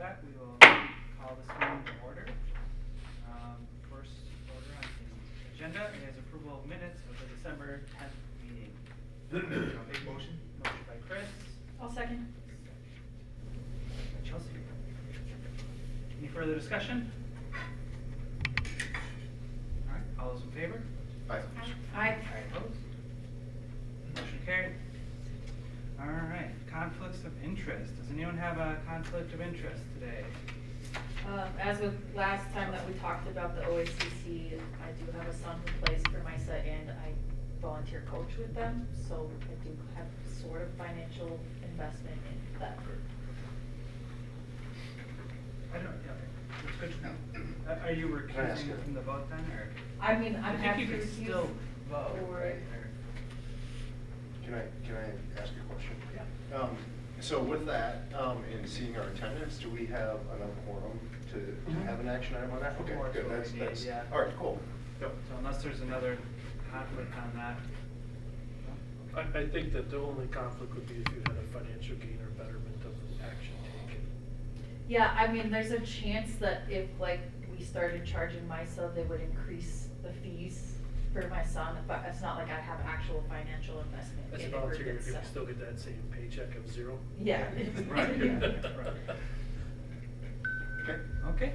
that, we will call this meeting to order. First order on the agenda is approval of minutes of the December 10th meeting. Big motion. Motion by Chris. I'll second. By Chelsea. Any further discussion? All right, all those in favor? Aye. Aye. Opposed? Motion carried. All right, conflicts of interest. Does anyone have a conflict of interest today? As with last time that we talked about the OACC, I do have a son who plays for MISA and I volunteer coach with them, so I do have sort of financial investment in that group. I don't know, yeah, it's good to know. Are you Can I ask recusing you- from the vote then, or? I mean, I'm I happy think you to can use still vote. for right? it. Can I ask a question? Yeah. So with that, and seeing our attendance, do we have enough quorum to have an action item on that? Okay, Four is good, what we that's, need, yeah. all right, cool. Yep. So unless there's another conflict on that. no? Okay. I think that the only conflict would be if you had a financial gain or betterment of the action taken. Yeah, I mean, there's a chance that if like we started charging MISA, they would increase the fees for my son, but it's not like I have actual financial investment As in a the group volunteer, you itself. can still get that same paycheck of zero. Yeah. Right. Yeah. Okay. Okay,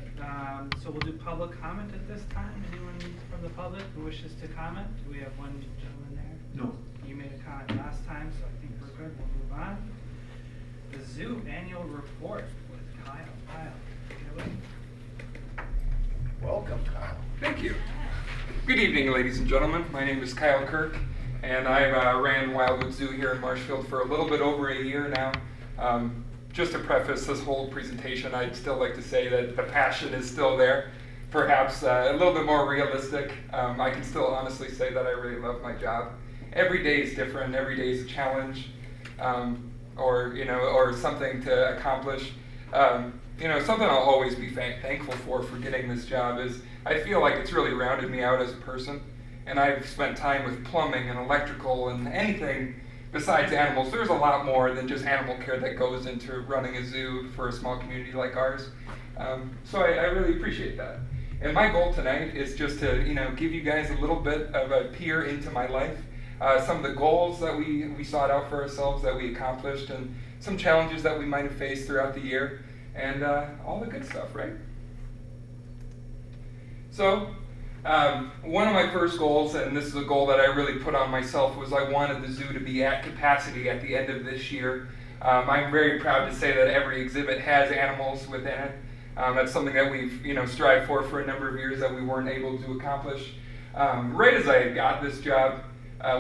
so we'll do public comment at this time. Anyone from the public who wishes to comment? Do we have one gentleman there? No. You made a comment last time, so I think we're good. We'll move on. The zoo annual report with Kyle. Kyle, take it away. Welcome, Kyle. Thank you. Good evening, ladies and gentlemen. My name is Kyle Kirk, and I ran Wildwood Zoo here in Marshfield for a little bit over a year now. Just to preface this whole presentation, I'd still like to say that the passion is still there, perhaps a little bit more realistic. I can still honestly say that I really love my job. Every day is different. Every day is a challenge, or something to accomplish. Something I'll always be thankful for getting this job is I feel like it's really rounded me out as a person, and I've spent time with plumbing and electrical and anything besides animals. There's a lot more than just animal care that goes into running a zoo for a small community like ours. So I really appreciate that. And my goal tonight is just to give you guys a little bit of a peer into my life, some of the goals that we sought out for ourselves that we accomplished, and some challenges that we might have faced throughout the year, and all the good stuff, right? So, one of my first goals, and this is a goal that I really put on myself, was I wanted the zoo to be at capacity at the end of this year. I'm very proud to say that every exhibit has animals within it. That's something that we've strived for a number of years that we weren't able to accomplish. Right as I got this job,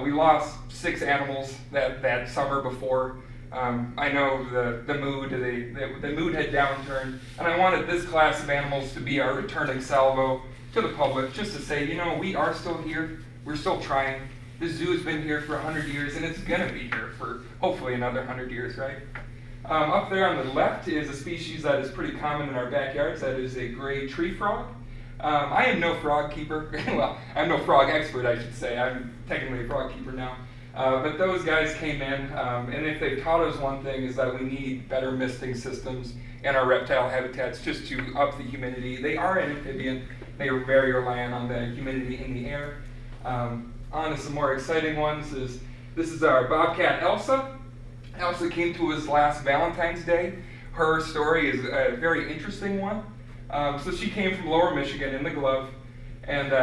we lost 6 animals that summer before. I know the mood had downturned, and I wanted this class of animals to be our returning salvo to the public, just to say, we are still here, we're still trying. The zoo has been here for 100 years, and it's gonna be here for hopefully another 100 years, right? Up there on the left is a species that is pretty common in our backyards. That is a gray tree frog. I am no frog keeper. Well, I'm no frog expert, I should say. I'm technically a frog keeper now. But those guys came in, and if they've taught us one thing, is that we need better misting systems in our reptile habitats just to up the humidity. They are an amphibian. They are very reliant on the humidity in the air. On to some more exciting ones. This is our bobcat Elsa. Elsa came to us last Valentine's Day. Her story is a very interesting one. So she came from Lower Michigan in the glove, and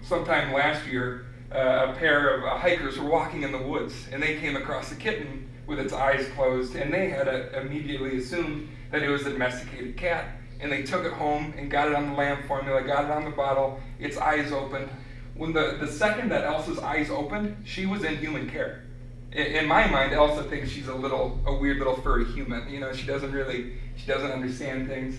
sometime last year, a pair of hikers were walking in the woods, and they came across a kitten with its eyes closed, and they had immediately assumed that it was a domesticated cat, and they took it home and got it on the lamb formula, got it on the bottle, its eyes opened. When the second that Elsa's eyes opened, she was in human care. In my mind, Elsa thinks she's a weird little furry human. She doesn't understand things.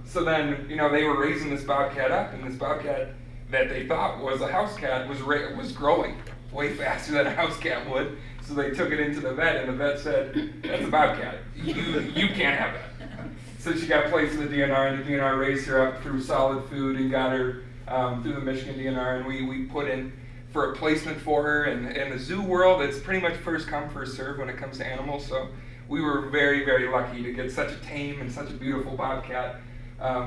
So then, they were raising this bobcat up, and this bobcat that they thought was a house cat was growing way faster than a house cat would. So they took it into the vet, and the vet said, "That's a bobcat. You can't have it." So she got placed in the DNR, and the DNR raised her up through solid food and got her through the Michigan DNR, and we put in for a placement for her. And in the zoo world, it's pretty much first come, first serve when it comes to animals. So we were very, very lucky to get such a tame and such a beautiful bobcat.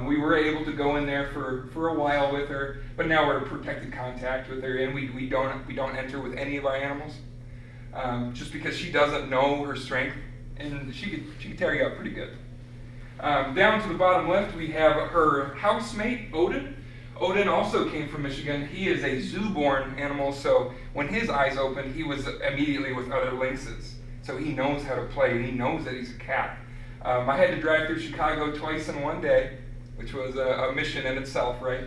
We were able to go in there for a while with her, but now we're in protected contact with her, and we don't enter with any of our animals, just because she doesn't know her strength, and she could tear you up pretty good. Down to the bottom left, we have her housemate, Odin. Odin also came from Michigan. He is a zoo-born animal, so when his eyes opened, he was immediately with other lynxes. So he knows how to play, and he knows that he's a cat. I had to drive through Chicago twice in one day, which was a mission in itself, right?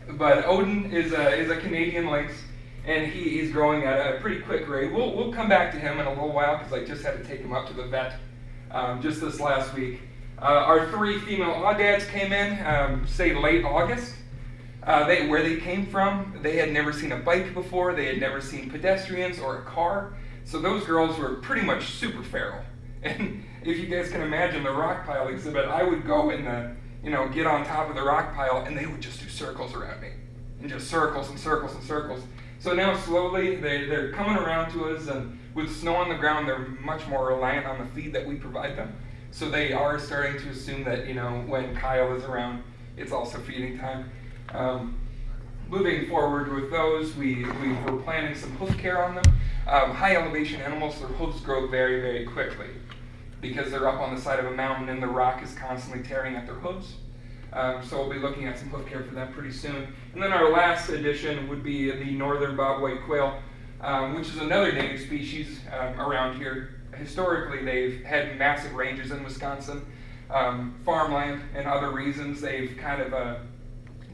But Odin is a Canadian lynx, and he's growing at a pretty quick rate. We'll come back to him in a little while because I just had to take him up to the vet just this last week. Our 3 female audads came in, say late August. Where they came from, they had never seen a bike before, they had never seen pedestrians or a car, so those girls were pretty much super feral. And if you guys can imagine the rock pile exhibit, I would go in get on top of the rock pile, and they would just do circles around me, and just circles and circles and circles. So now slowly they're coming around to us, and with snow on the ground, they're much more reliant on the feed that we provide them. So they are starting to assume that, when Kyle is around, it's also feeding time. Moving forward with those, we were planning some hoof care on them. High elevation animals, their hooves grow very, very quickly because they're up on the side of a mountain and the rock is constantly tearing at their hooves. So we'll be looking at some hoof care for them pretty soon. And then our last addition would be the northern bobwhite quail, which is another native species around here. Historically, they've had massive ranges in Wisconsin. Farmland and other reasons, they've kind of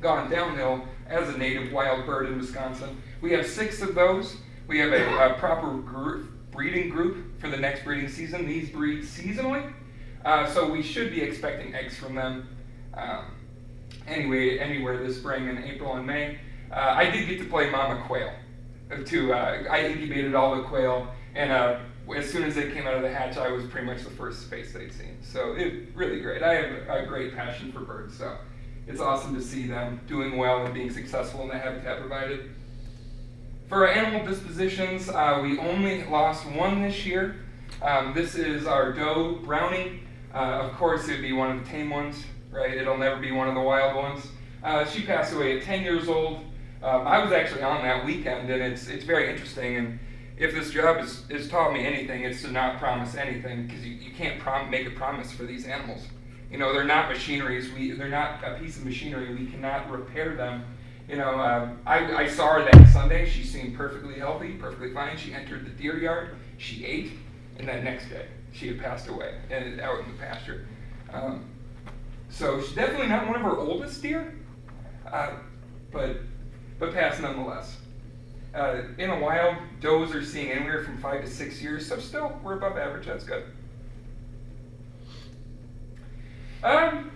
gone downhill as a native wild bird in Wisconsin. We have 6 of those. We have a proper breeding group for the next breeding season. These breed seasonally, so we should be expecting eggs from them anywhere this spring in April and May. I did get to play mama quail. I incubated all the quail, and as soon as they came out of the hatch, I was pretty much the first face they'd seen. So it's really great. I have a great passion for birds, so it's awesome to see them doing well and being successful in the habitat provided. For our animal dispositions, we only lost 1 this year. This is our doe, Brownie. Of course, it would be one of the tame ones, right? It'll never be one of the wild ones. She passed away at 10 years old. I was actually on that weekend, and it's very interesting. And if this job has taught me anything, it's to not promise anything, because you can't make a promise for these animals. They're not machineries. They're not a piece of machinery. We cannot repair them. I saw her that Sunday. She seemed perfectly healthy, perfectly fine. She entered the deer yard. She ate, and that next day she had passed away and out in the pasture. So she's definitely not one of our oldest deer, but passed nonetheless. In the wild, does are seeing anywhere from 5 to 6 years, so still we're above average. That's good.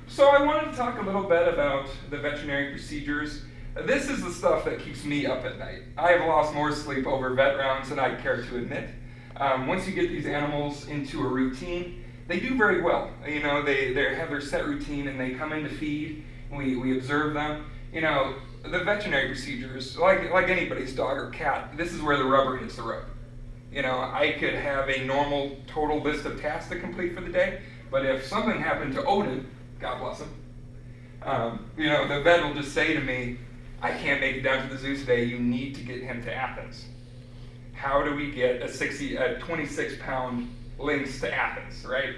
So I wanted to talk a little bit about the veterinary procedures. This is the stuff that keeps me up at night. I have lost more sleep over vet rounds than I care to admit. Once you get these animals into a routine, they do very well. They have their set routine, and they come in to feed. We observe them. The veterinary procedures, like anybody's dog or cat, this is where the rubber hits the road. I could have a normal total list of tasks to complete for the day, but if something happened to Odin, God bless him, the vet will just say to me, I can't make it down to the zoo today, you need to get him to Athens. How do we get a 26-pound lynx to Athens, right?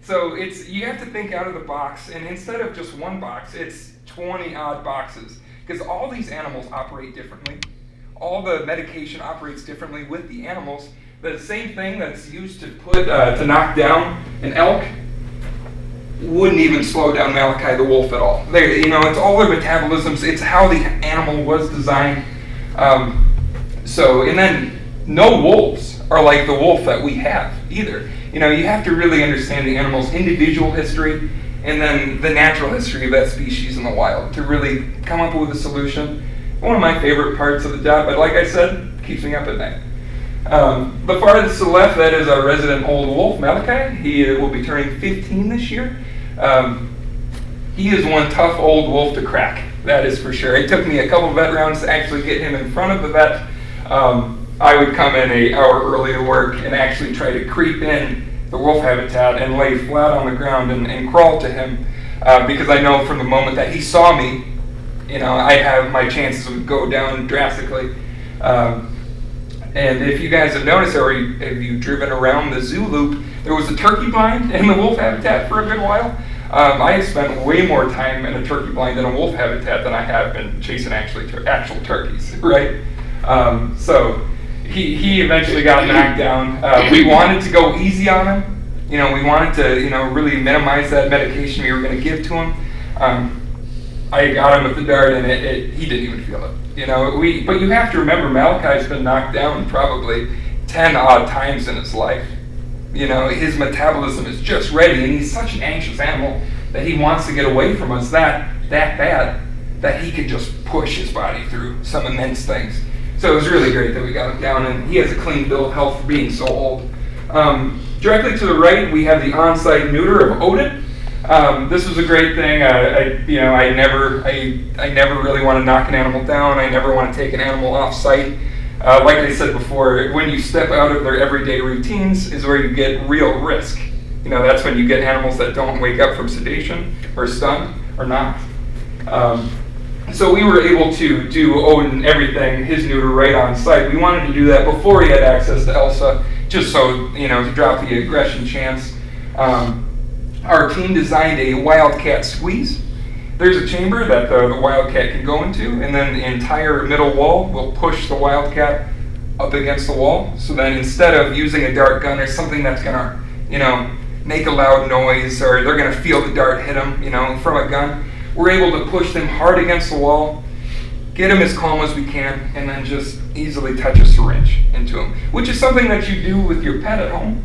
So you have to think out of the box, and instead of just 1 box, it's 20 odd boxes, because all these animals operate differently. All the medication operates differently with the animals. The same thing that's used to knock down an elk wouldn't even slow down Malachi the wolf at all. It's all their metabolisms. It's how the animal was designed. And then no wolves are like the wolf that we have either. You have to really understand the animal's individual history and then the natural history of that species in the wild to really come up with a solution. One of my favorite parts of the job, but like I said, keeps me up at night. The farthest to the left, that is our resident old wolf, Malachi. He will be turning 15 this year. He is one tough old wolf to crack, that is for sure. It took me a couple vet rounds to actually get him in front of the vet. I would come in an hour early to work and actually try to creep in the wolf habitat and lay flat on the ground and crawl to him, because I know from the moment that he saw me, I have my chances would go down drastically. And if you guys have noticed, or have you driven around the zoo loop, there was a turkey blind in the wolf habitat for a good while. I have spent way more time in a turkey blind in a wolf habitat than I have been chasing actual turkeys, right? So he eventually got knocked down. We wanted to go easy on him. We wanted to, really minimize that medication we were going to give to him. I got him with the dart, and he didn't even feel it. But you have to remember, Malachi's been knocked down probably 10 odd times in his life. His metabolism is just ready, and he's such an anxious animal that he wants to get away from us that bad that he can just push his body through some immense things. So it was really great that we got him down, and he has a clean bill of health for being so old. Directly to the right, we have the on-site neuter of Odin. This was a great thing. I never really want to knock an animal down. I never want to take an animal off site. Like I said before, when you step out of their everyday routines is where you get real risk. That's when you get animals that don't wake up from sedation or stunned or knocked. So we were able to do Odin everything, his neuter, right on site. We wanted to do that before he had access to Elsa, just so, to drop the aggression chance. Our team designed a wildcat squeeze. There's a chamber that the wildcat can go into, and then the entire middle wall will push the wildcat up against the wall. So then instead of using a dart gun or something that's gonna, make a loud noise, or they're gonna feel the dart hit them, from a gun, we're able to push them hard against the wall, get them as calm as we can, and then just easily touch a syringe into them, which is something that you do with your pet at home.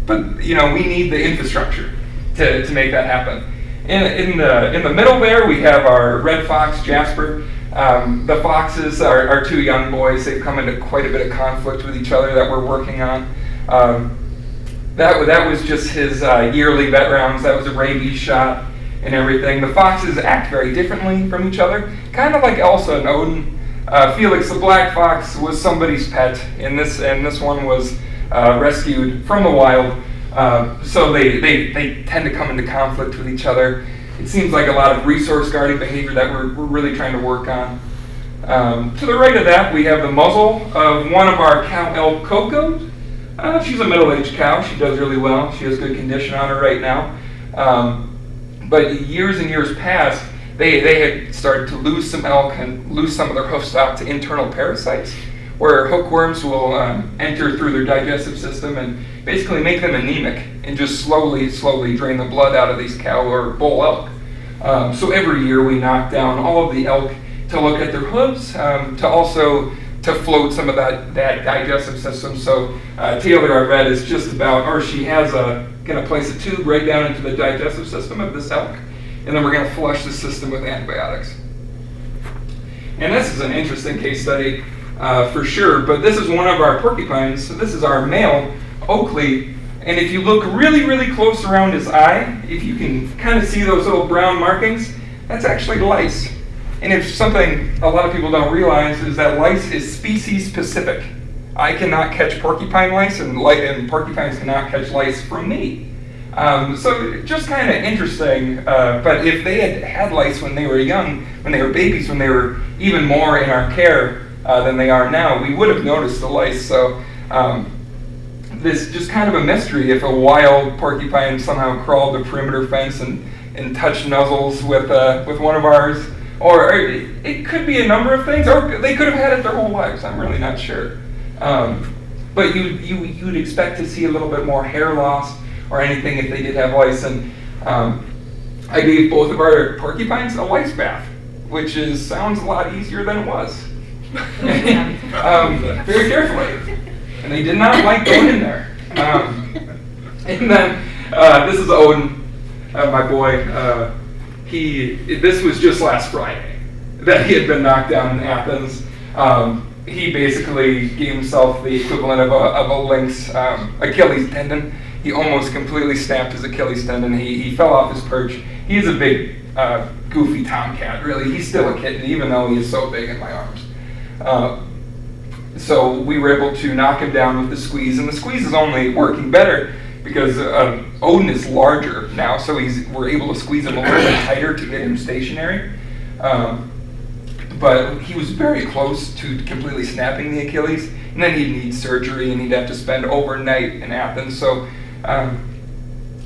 But we need the infrastructure to make that happen. In the middle there, we have our red fox, Jasper. The foxes are two young boys. They've come into quite a bit of conflict with each other that we're working on. That was just his yearly vet rounds. That was a rabies shot and everything. The foxes act very differently from each other, kind of like Elsa and Odin. Felix the black fox was somebody's pet, and this one was rescued from the wild. So they tend to come into conflict with each other. It seems like a lot of resource guarding behavior that we're really trying to work on. To the right of that, we have the muzzle of one of our cow elk Coco. She's a middle-aged cow. She does really well. She has good condition on her right now. But years and years past, they had started to lose some elk and lose some of their hoof stock to internal parasites, where hookworms will enter through their digestive system and basically make them anemic and just slowly drain the blood out of these cow or bull elk. So every year we knock down all of the elk to look at their hooves, to float some of that digestive system. So Taylor, our vet, is just about, or she has going to place a tube right down into the digestive system of this elk, and then we're going to flush the system with antibiotics. And this is an interesting case study for sure, but this is one of our porcupines. So this is our male Oakley, and if you look really, really close around his eye, if you can kind of see those little brown markings, that's actually lice. And if something a lot of people don't realize is that lice is species specific. I cannot catch porcupine lice, and porcupines cannot catch lice from me. So just kind of interesting, but if they had had lice when they were young, when they were babies, when they were even more in our care than they are now, we would have noticed the lice. So this just kind of a mystery if a wild porcupine somehow crawled the perimeter fence and touched nuzzles with one of ours. Or it could be a number of things, or they could have had it their whole lives. I'm really not sure. But you'd expect to see a little bit more hair loss or anything if they did have lice. And I gave both of our porcupines a lice bath, which sounds a lot easier than it was. Very carefully. And they did not like going in there. And then this is Odin, my boy. This was just last Friday that he had been knocked down in Athens. He basically gave himself the equivalent of a lynx Achilles tendon. He almost completely snapped his Achilles tendon. He fell off his perch. He's a big, goofy tomcat, really. He's still a kitten, even though he is so big in my arms. So we were able to knock him down with the squeeze, and the squeeze is only working better because Odin is larger now, so we're able to squeeze him a little bit tighter to get him stationary. But he was very close to completely snapping the Achilles, and then he'd need surgery, and he'd have to spend overnight in Athens. So,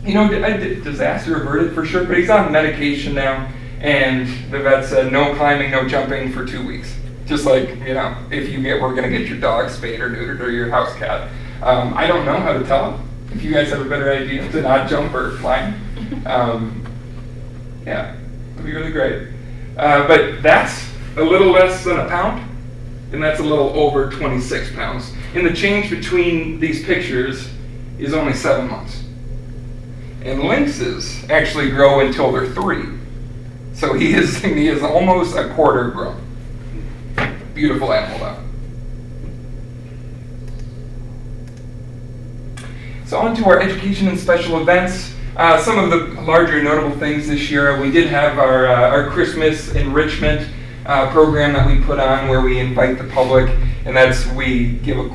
disaster averted for sure, but he's on medication now, and the vet said no climbing, no jumping for 2 weeks. Just like, if we're going to get your dog spayed or neutered or your house cat. I don't know how to tell him. If you guys have a better idea to not jump or climb, yeah, it'd be really great. But that's a little less than a pound, and that's a little over 26 pounds. And the change between these pictures is only 7 months. And lynxes actually grow until they're 3. So he is almost a quarter grown. Beautiful animal though. So on to our education and special events. Some of the larger notable things this year, we did have our Christmas enrichment program that we put on where we invite the public, and we give a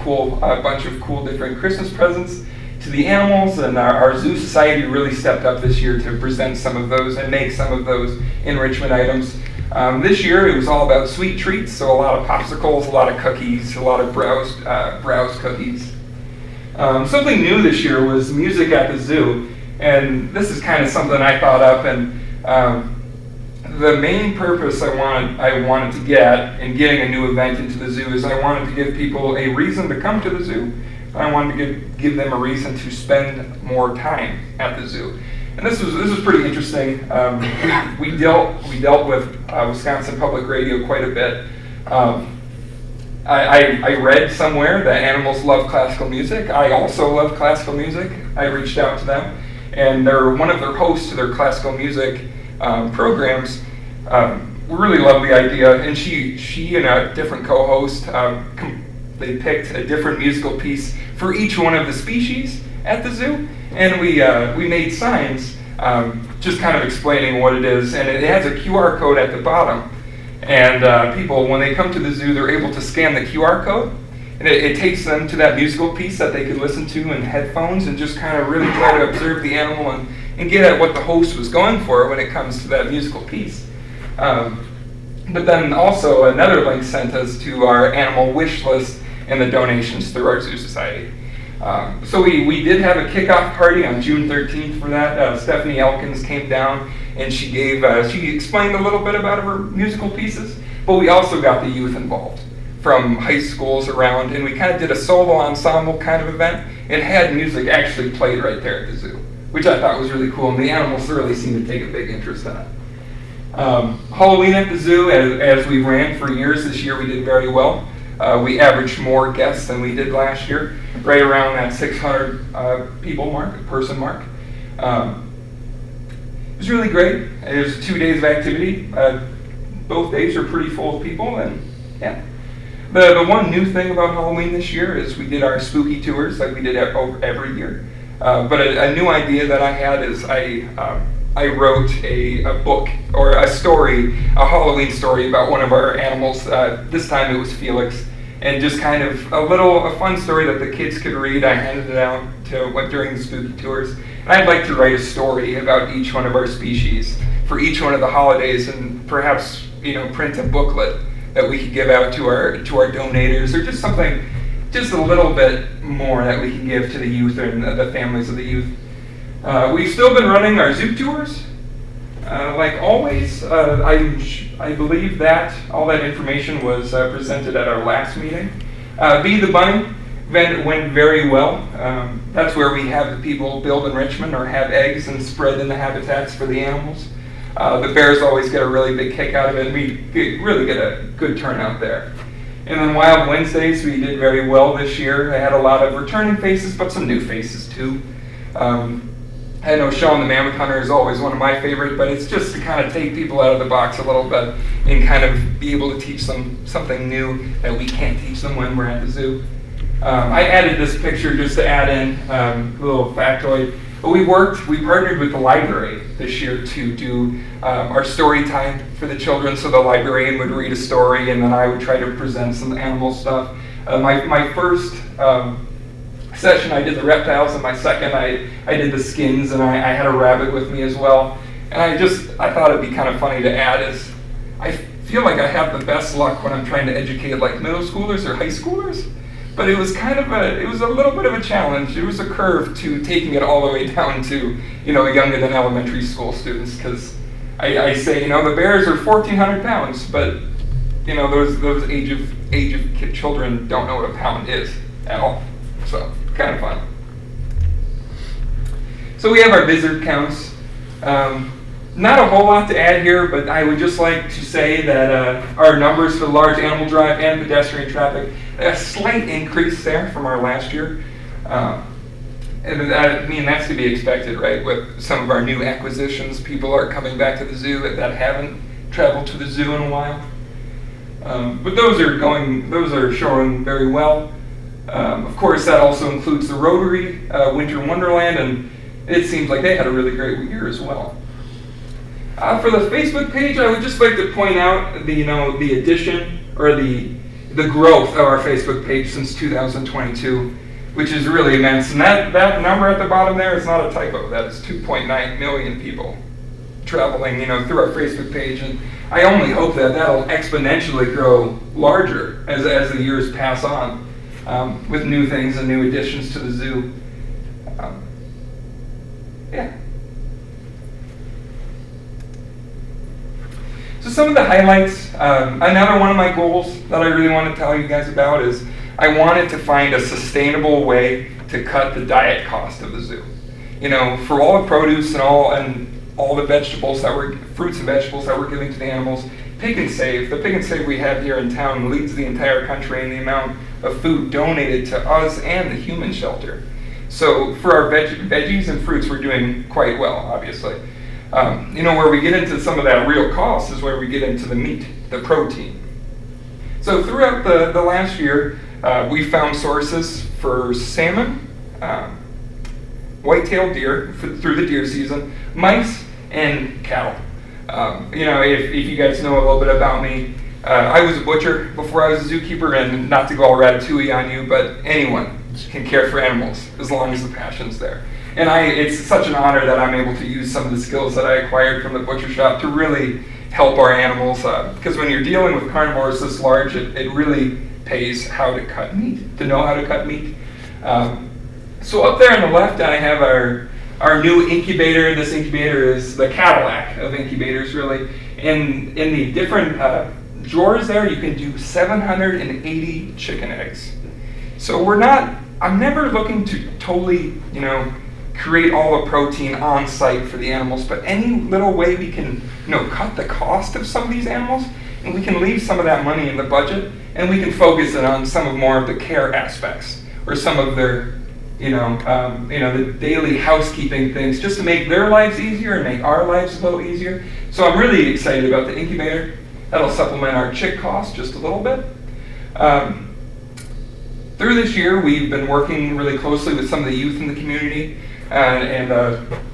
bunch of cool different Christmas presents to the animals, and our Zoo Society really stepped up this year to present some of those and make some of those enrichment items. This year it was all about sweet treats, so a lot of popsicles, a lot of cookies, a lot of browse cookies. Something new this year was music at the zoo, and this is kind of something I thought up, and the main purpose I wanted to get in getting a new event into the zoo is I wanted to give people a reason to come to the zoo. I wanted to give them a reason to spend more time at the zoo. And this was pretty interesting. We dealt with Wisconsin Public Radio quite a bit. I read somewhere that animals love classical music. I also love classical music. I reached out to them, and one of their hosts to their classical music programs really loved the idea. And she and a different co-host, they picked a different musical piece for each one of the species at the zoo. And we made signs just kind of explaining what it is, and it has a QR code at the bottom. And people, when they come to the zoo, they're able to scan the QR code, and it takes them to that musical piece that they could listen to in headphones and just kind of really try to observe the animal and get at what the host was going for when it comes to that musical piece. But then also another link sent us to our animal wish list and the donations through our Zoo Society. So we did have a kickoff party on June 13th for that. Stephanie Elkins came down and she explained a little bit about her musical pieces, but we also got the youth involved from high schools around, and we kind of did a solo ensemble kind of event and had music actually played right there at the zoo, which I thought was really cool, and the animals really seemed to take a big interest in it. Halloween at the zoo, as we ran for years, this year we did very well. We averaged more guests than we did last year, right around that 600 person mark. It was really great. It was 2 days of activity. Both days are pretty full of people, and yeah. The one new thing about Halloween this year is we did our spooky tours like we did every year. But a new idea that I had is I wrote a book or a story, a Halloween story about one of our animals. This time it was Felix, and just kind of a fun story that the kids could read. I handed it out during the spooky tours. And I'd like to write a story about each one of our species for each one of the holidays, and perhaps print a booklet that we could give out to our donators, or just something, just a little bit more that we can give to the youth and the families of the youth. We've still been running our zoo tours, like always. I believe that all that information was presented at our last meeting. Be the Bunny went very well. That's where we have the people build enrichment or have eggs and spread in the habitats for the animals. The bears always get a really big kick out of it, and we really get a good turnout there. And then Wild Wednesdays, we did very well this year. I had a lot of returning faces, but some new faces too. I know Sean the Mammoth Hunter is always one of my favorite, but it's just to kind of take people out of the box a little bit and kind of be able to teach them something new that we can't teach them when we're at the zoo. I added this picture just to add in a little factoid. But we partnered with the library this year to do our story time for the children. So the librarian would read a story, and then I would try to present some animal stuff. My first session, I did the reptiles, and my second, I did the skins, and I had a rabbit with me as well. And I thought it'd be kind of funny to add is, I feel like I have the best luck when I'm trying to educate like middle schoolers or high schoolers, but it was it was a little bit of a challenge. It was a curve to taking it all the way down to, younger than elementary school students, because I say, the bears are 1,400 pounds, but, those age of children don't know what a pound is at all. So, kind of fun. So we have our visitor counts. Not a whole lot to add here, but I would just like to say that our numbers for the large animal drive and pedestrian traffic, a slight increase there from our last year. And that's to be expected, right? With some of our new acquisitions, people are coming back to the zoo that haven't traveled to the zoo in a while. But those are showing very well. Of course, that also includes the Rotary Winter Wonderland, and it seems like they had a really great year as well. For the Facebook page, I would just like to point out the addition or the growth of our Facebook page since 2022, which is really immense. And that number at the bottom there is not a typo. That is 2.9 million people traveling, through our Facebook page. And I only hope that that'll exponentially grow larger as the years pass on, with new things and new additions to the zoo. Yeah. So some of the highlights, another one of my goals that I really want to tell you guys about is I wanted to find a sustainable way to cut the diet cost of the zoo. For all the produce and all the vegetables fruits and vegetables that we're giving to the animals, Pick and Save, the Pick and Save we have here in town leads the entire country in the amount of food donated to us and the human shelter. So for our veggies and fruits, we're doing quite well, obviously. Where we get into some of that real cost is where we get into the meat, the protein. So throughout the last year, we found sources for salmon, white-tailed deer through the deer season, mice, and cattle. If you guys know a little bit about me, I was a butcher before I was a zookeeper, and not to go all ratatouille on you, but anyone can care for animals as long as the passion's there. And it's such an honor that I'm able to use some of the skills that I acquired from the butcher shop to really help our animals. Because when you're dealing with carnivores this large, it really pays how to cut meat, to know how to cut meat. So up there on the left, I have our new incubator. This incubator is the Cadillac of incubators, really. In the different drawers there, you can do 780 chicken eggs. So I'm never looking to totally, create all the protein on site for the animals, but any little way we can, cut the cost of some of these animals, and we can leave some of that money in the budget, and we can focus it on some of more of the care aspects, or some of their, the daily housekeeping things, just to make their lives easier and make our lives a little easier. So I'm really excited about the incubator. That'll supplement our chick cost just a little bit. Through this year, we've been working really closely with some of the youth in the community and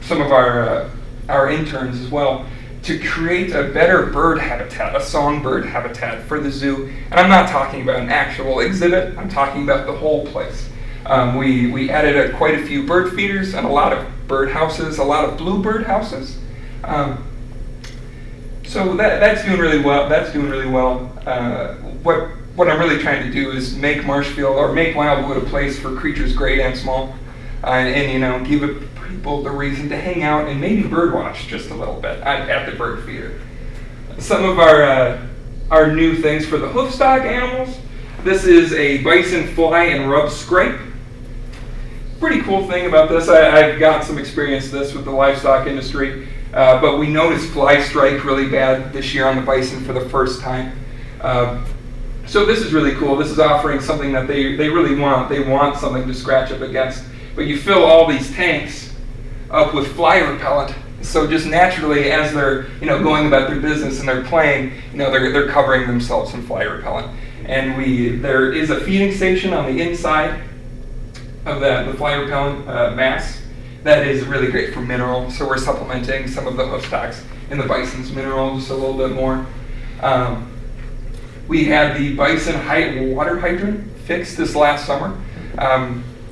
some of our interns as well to create a better bird habitat, a songbird habitat for the zoo. And I'm not talking about an actual exhibit, I'm talking about the whole place. We added quite a few bird feeders and a lot of bird houses, a lot of bluebird houses. So that's doing really well. What I'm really trying to do is make Marshfield or make Wildwood a place for creatures great and small, and give people the reason to hang out and maybe bird watch just a little bit at the bird feeder. Some of our new things for the hoofstock animals. This is a bison fly and rub scrape. Pretty cool thing about this, I've got some experience with this with the livestock industry, but we noticed fly strike really bad this year on the bison for the first time. So this is really cool. This is offering something that they really want. They want something to scratch up against. But you fill all these tanks up with fly repellent. So just naturally, as they're going about their business and they're playing, they're covering themselves in fly repellent. And there is a feeding station on the inside of the fly repellent mass that is really great for mineral. So we're supplementing some of the hoofstocks and the bison's minerals a little bit more. We had the bison water hydrant fixed this last summer.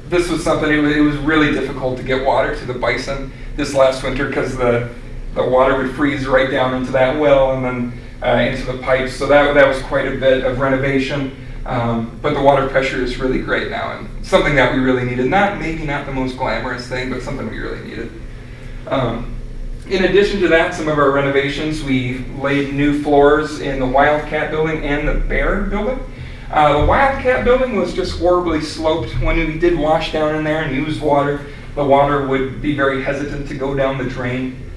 This was something, it was really difficult to get water to the bison this last winter because the water would freeze right down into that well and then into the pipes. So that was quite a bit of renovation. But the water pressure is really great now, and something that we really needed. Maybe not the most glamorous thing, but something we really needed. In addition to that, some of our renovations, we laid new floors in the Wildcat building and the Bear building. The Wildcat building was just horribly sloped. When we did wash down in there and use water, the water would be very hesitant to go down the drain.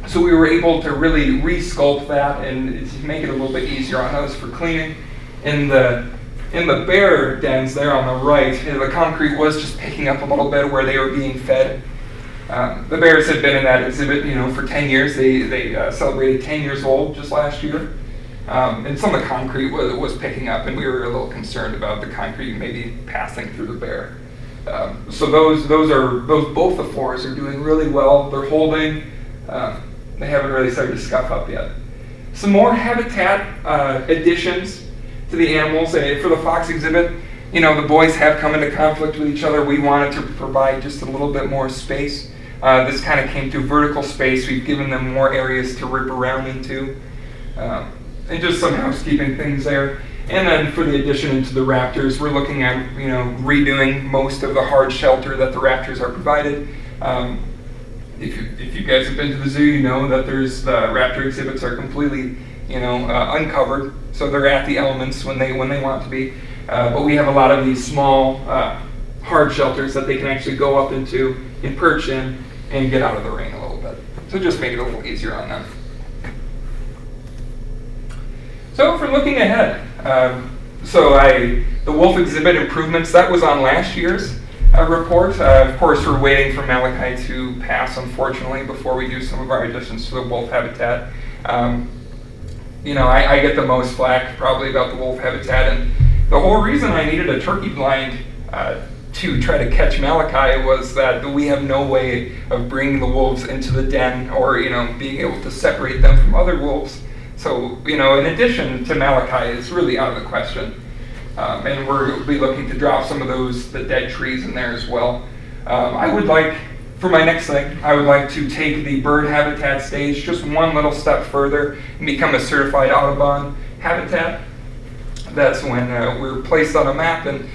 So we were able to really re-sculpt that and make it a little bit easier on us for cleaning. In the bear dens there on the right, the concrete was just picking up a little bit where they were being fed. The bears had been in that exhibit, for 10 years. They celebrated 10 years old just last year. And some of the concrete was picking up, and we were a little concerned about the concrete maybe passing through the bear. So both the floors are doing really well. They're holding. They haven't really started to scuff up yet. Some more habitat additions to the animals. For the fox exhibit, the boys have come into conflict with each other. We wanted to provide just a little bit more space. This kind of came through vertical space. We've given them more areas to rip around into. And just some housekeeping things there. And then for the addition into the raptors, we're looking at redoing most of the hard shelter that the raptors are provided. If you guys have been to the zoo, you know that the raptor exhibits are completely uncovered, so they're at the elements when they want to be. But we have a lot of these small hard shelters that they can actually go up into and perch in and get out of the rain a little bit. So just make it a little easier on them. So if we're looking ahead, the wolf exhibit improvements, that was on last year's report. Of course, we're waiting for Malachi to pass, unfortunately, before we do some of our additions to the wolf habitat. I get the most flack probably about the wolf habitat, and the whole reason I needed a turkey blind to try to catch Malachi was that we have no way of bringing the wolves into the den or being able to separate them from other wolves. So, in addition to Malachi, it's really out of the question. And we'll be looking to drop some of the dead trees in there as well. For my next thing, I would like to take the bird habitat stage just one little step further and become a certified Audubon habitat. That's when we're placed on a map and,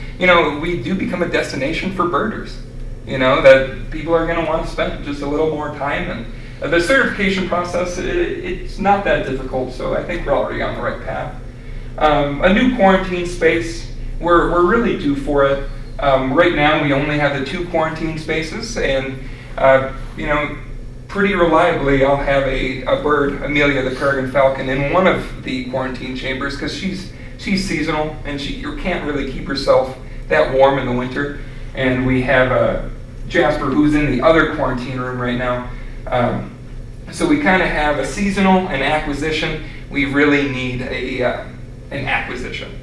we do become a destination for birders. That people are going to want to spend just a little more time. And the certification process, it's not that difficult, so I think we're already on the right path. A new quarantine space, we're really due for it. Right now we only have the 2 quarantine spaces, and pretty reliably I'll have a bird, Amelia the peregrine falcon, in one of the quarantine chambers because she's seasonal and you can't really keep herself that warm in the winter. And we have Jasper, who's in the other quarantine room right now. So we kind of have a seasonal and acquisition. We really need an acquisition,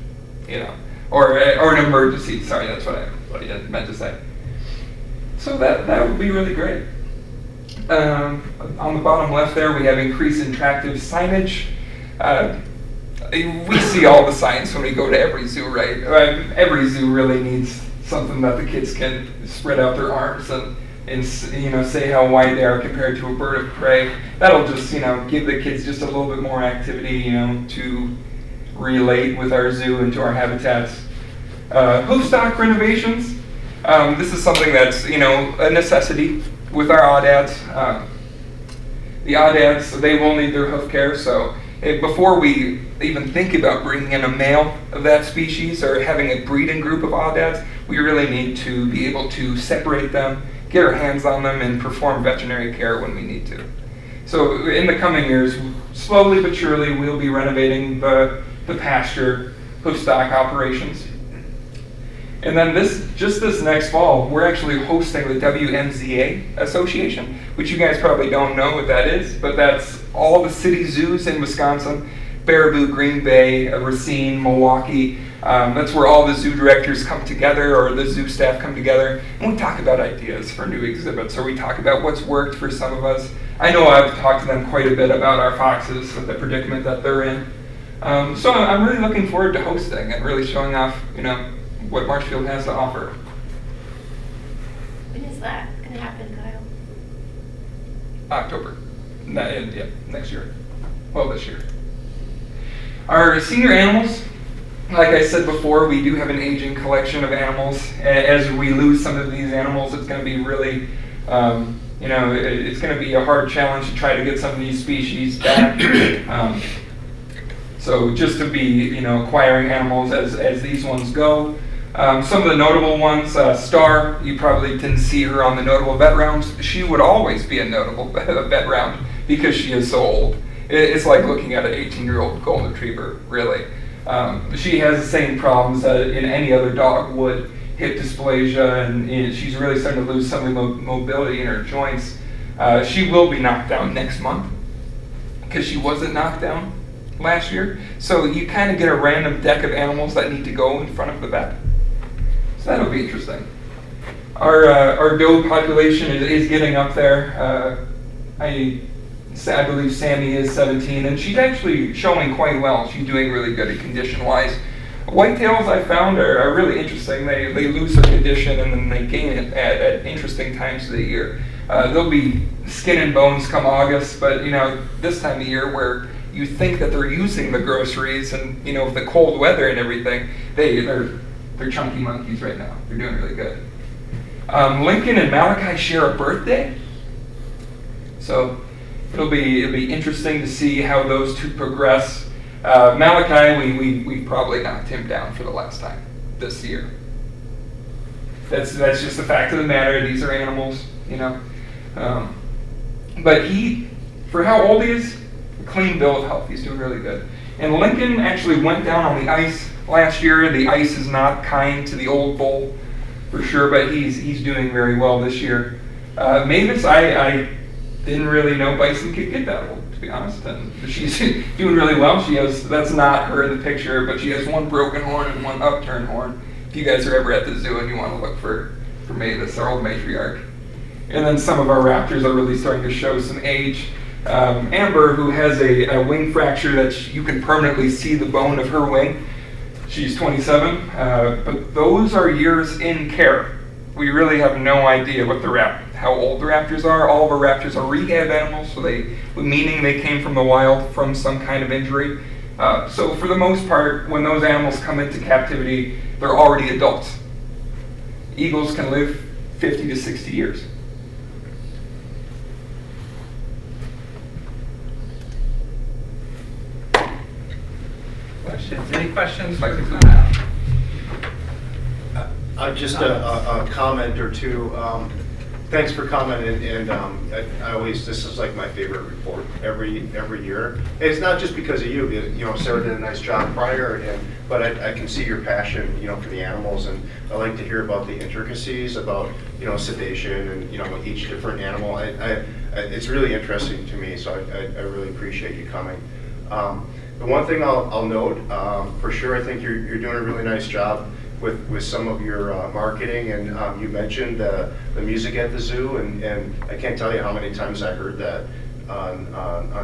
or an emergency. Sorry, that's what I meant to say. So that would be really great. On the bottom left there, we have increased interactive signage. We see all the signs when we go to every zoo, right? Every zoo really needs something that the kids can spread out their arms and say how wide they are compared to a bird of prey. That'll just give the kids just a little bit more activity to relate with our zoo and to our habitats. Hoof stock renovations. This is something that's a necessity with our audads. The audads, they will need their hoof care, so before we even think about bringing in a male of that species or having a breeding group of audads, we really need to be able to separate them, get our hands on them, and perform veterinary care when we need to. So in the coming years, slowly but surely, we'll be renovating the pasture hoofstock operations. And then this next fall, we're actually hosting the WMZA Association, which you guys probably don't know what that is, but that's all the city zoos in Wisconsin: Baraboo, Green Bay, Racine, Milwaukee. That's where all the zoo directors come together, or the zoo staff come together, and we talk about ideas for new exhibits, or we talk about what's worked for some of us. I know I've talked to them quite a bit about our foxes and the predicament that they're in. So I'm really looking forward to hosting and really showing off, what Marshfield has to offer. When is that going to happen, Kyle? October. Yeah, next year. Well, this year. Our senior animals, like I said before, we do have an aging collection of animals. As we lose some of these animals, it's going to be really, it's going to be a hard challenge to try to get some of these species back. So just to be, acquiring animals as these ones go. Some of the notable ones, Star, you probably didn't see her on the notable vet rounds. She would always be a notable vet round because she is so old. It's like looking at an 18-year-old golden retriever, really. She has the same problems that in any other dog would, hip dysplasia, and she's really starting to lose some of the mobility in her joints. She will be knocked down next month because she wasn't knocked down last year. So you kind of get a random deck of animals that need to go in front of the vet. So that'll be interesting. Our doe population is getting up there. I believe Sammy is 17, and she's actually showing quite well. She's doing really good condition-wise. Whitetails, I found, are really interesting. They lose their condition and then they gain it at interesting times of the year. They'll be skin and bones come August, but this time of year where you think that they're using the groceries and with the cold weather and everything, they're chunky monkeys right now. They're doing really good. Lincoln and Malachi share a birthday, so it'll be interesting to see how those two progress. Malachi, we probably knocked him down for the last time this year. That's just the fact of the matter. These are animals, but he, for how old he is, a clean bill of health. He's doing really good. And Lincoln actually went down on the ice last year. The ice is not kind to the old bull, for sure, but he's doing very well this year. Mavis, I didn't really know bison could get that old, to be honest, and she's doing really well. That's not her in the picture, but she has one broken horn and one upturned horn. If you guys are ever at the zoo and you want to look for Mavis, our old matriarch. And then some of our raptors are really starting to show some age. Amber, who has a wing fracture that you can permanently see the bone of her wing, she's 27, but those are years in care. We really have no idea how old the raptors are. All of our raptors are rehab animals, so meaning they came from the wild from some kind of injury. So for the most part, when those animals come into captivity, they're already adults. Eagles can live 50 to 60 years. Questions? Any questions? Just a comment or two. Thanks for commenting, and this is like my favorite report every year. It's not just because of you. Sarah did a nice job prior, but I can see your passion, for the animals, and I like to hear about the intricacies about, sedation and each different animal. It's really interesting to me, so I really appreciate you coming. The one thing I'll note, for sure, I think you're doing a really nice job with some of your marketing, and you mentioned the music at the zoo, and I can't tell you how many times I heard that on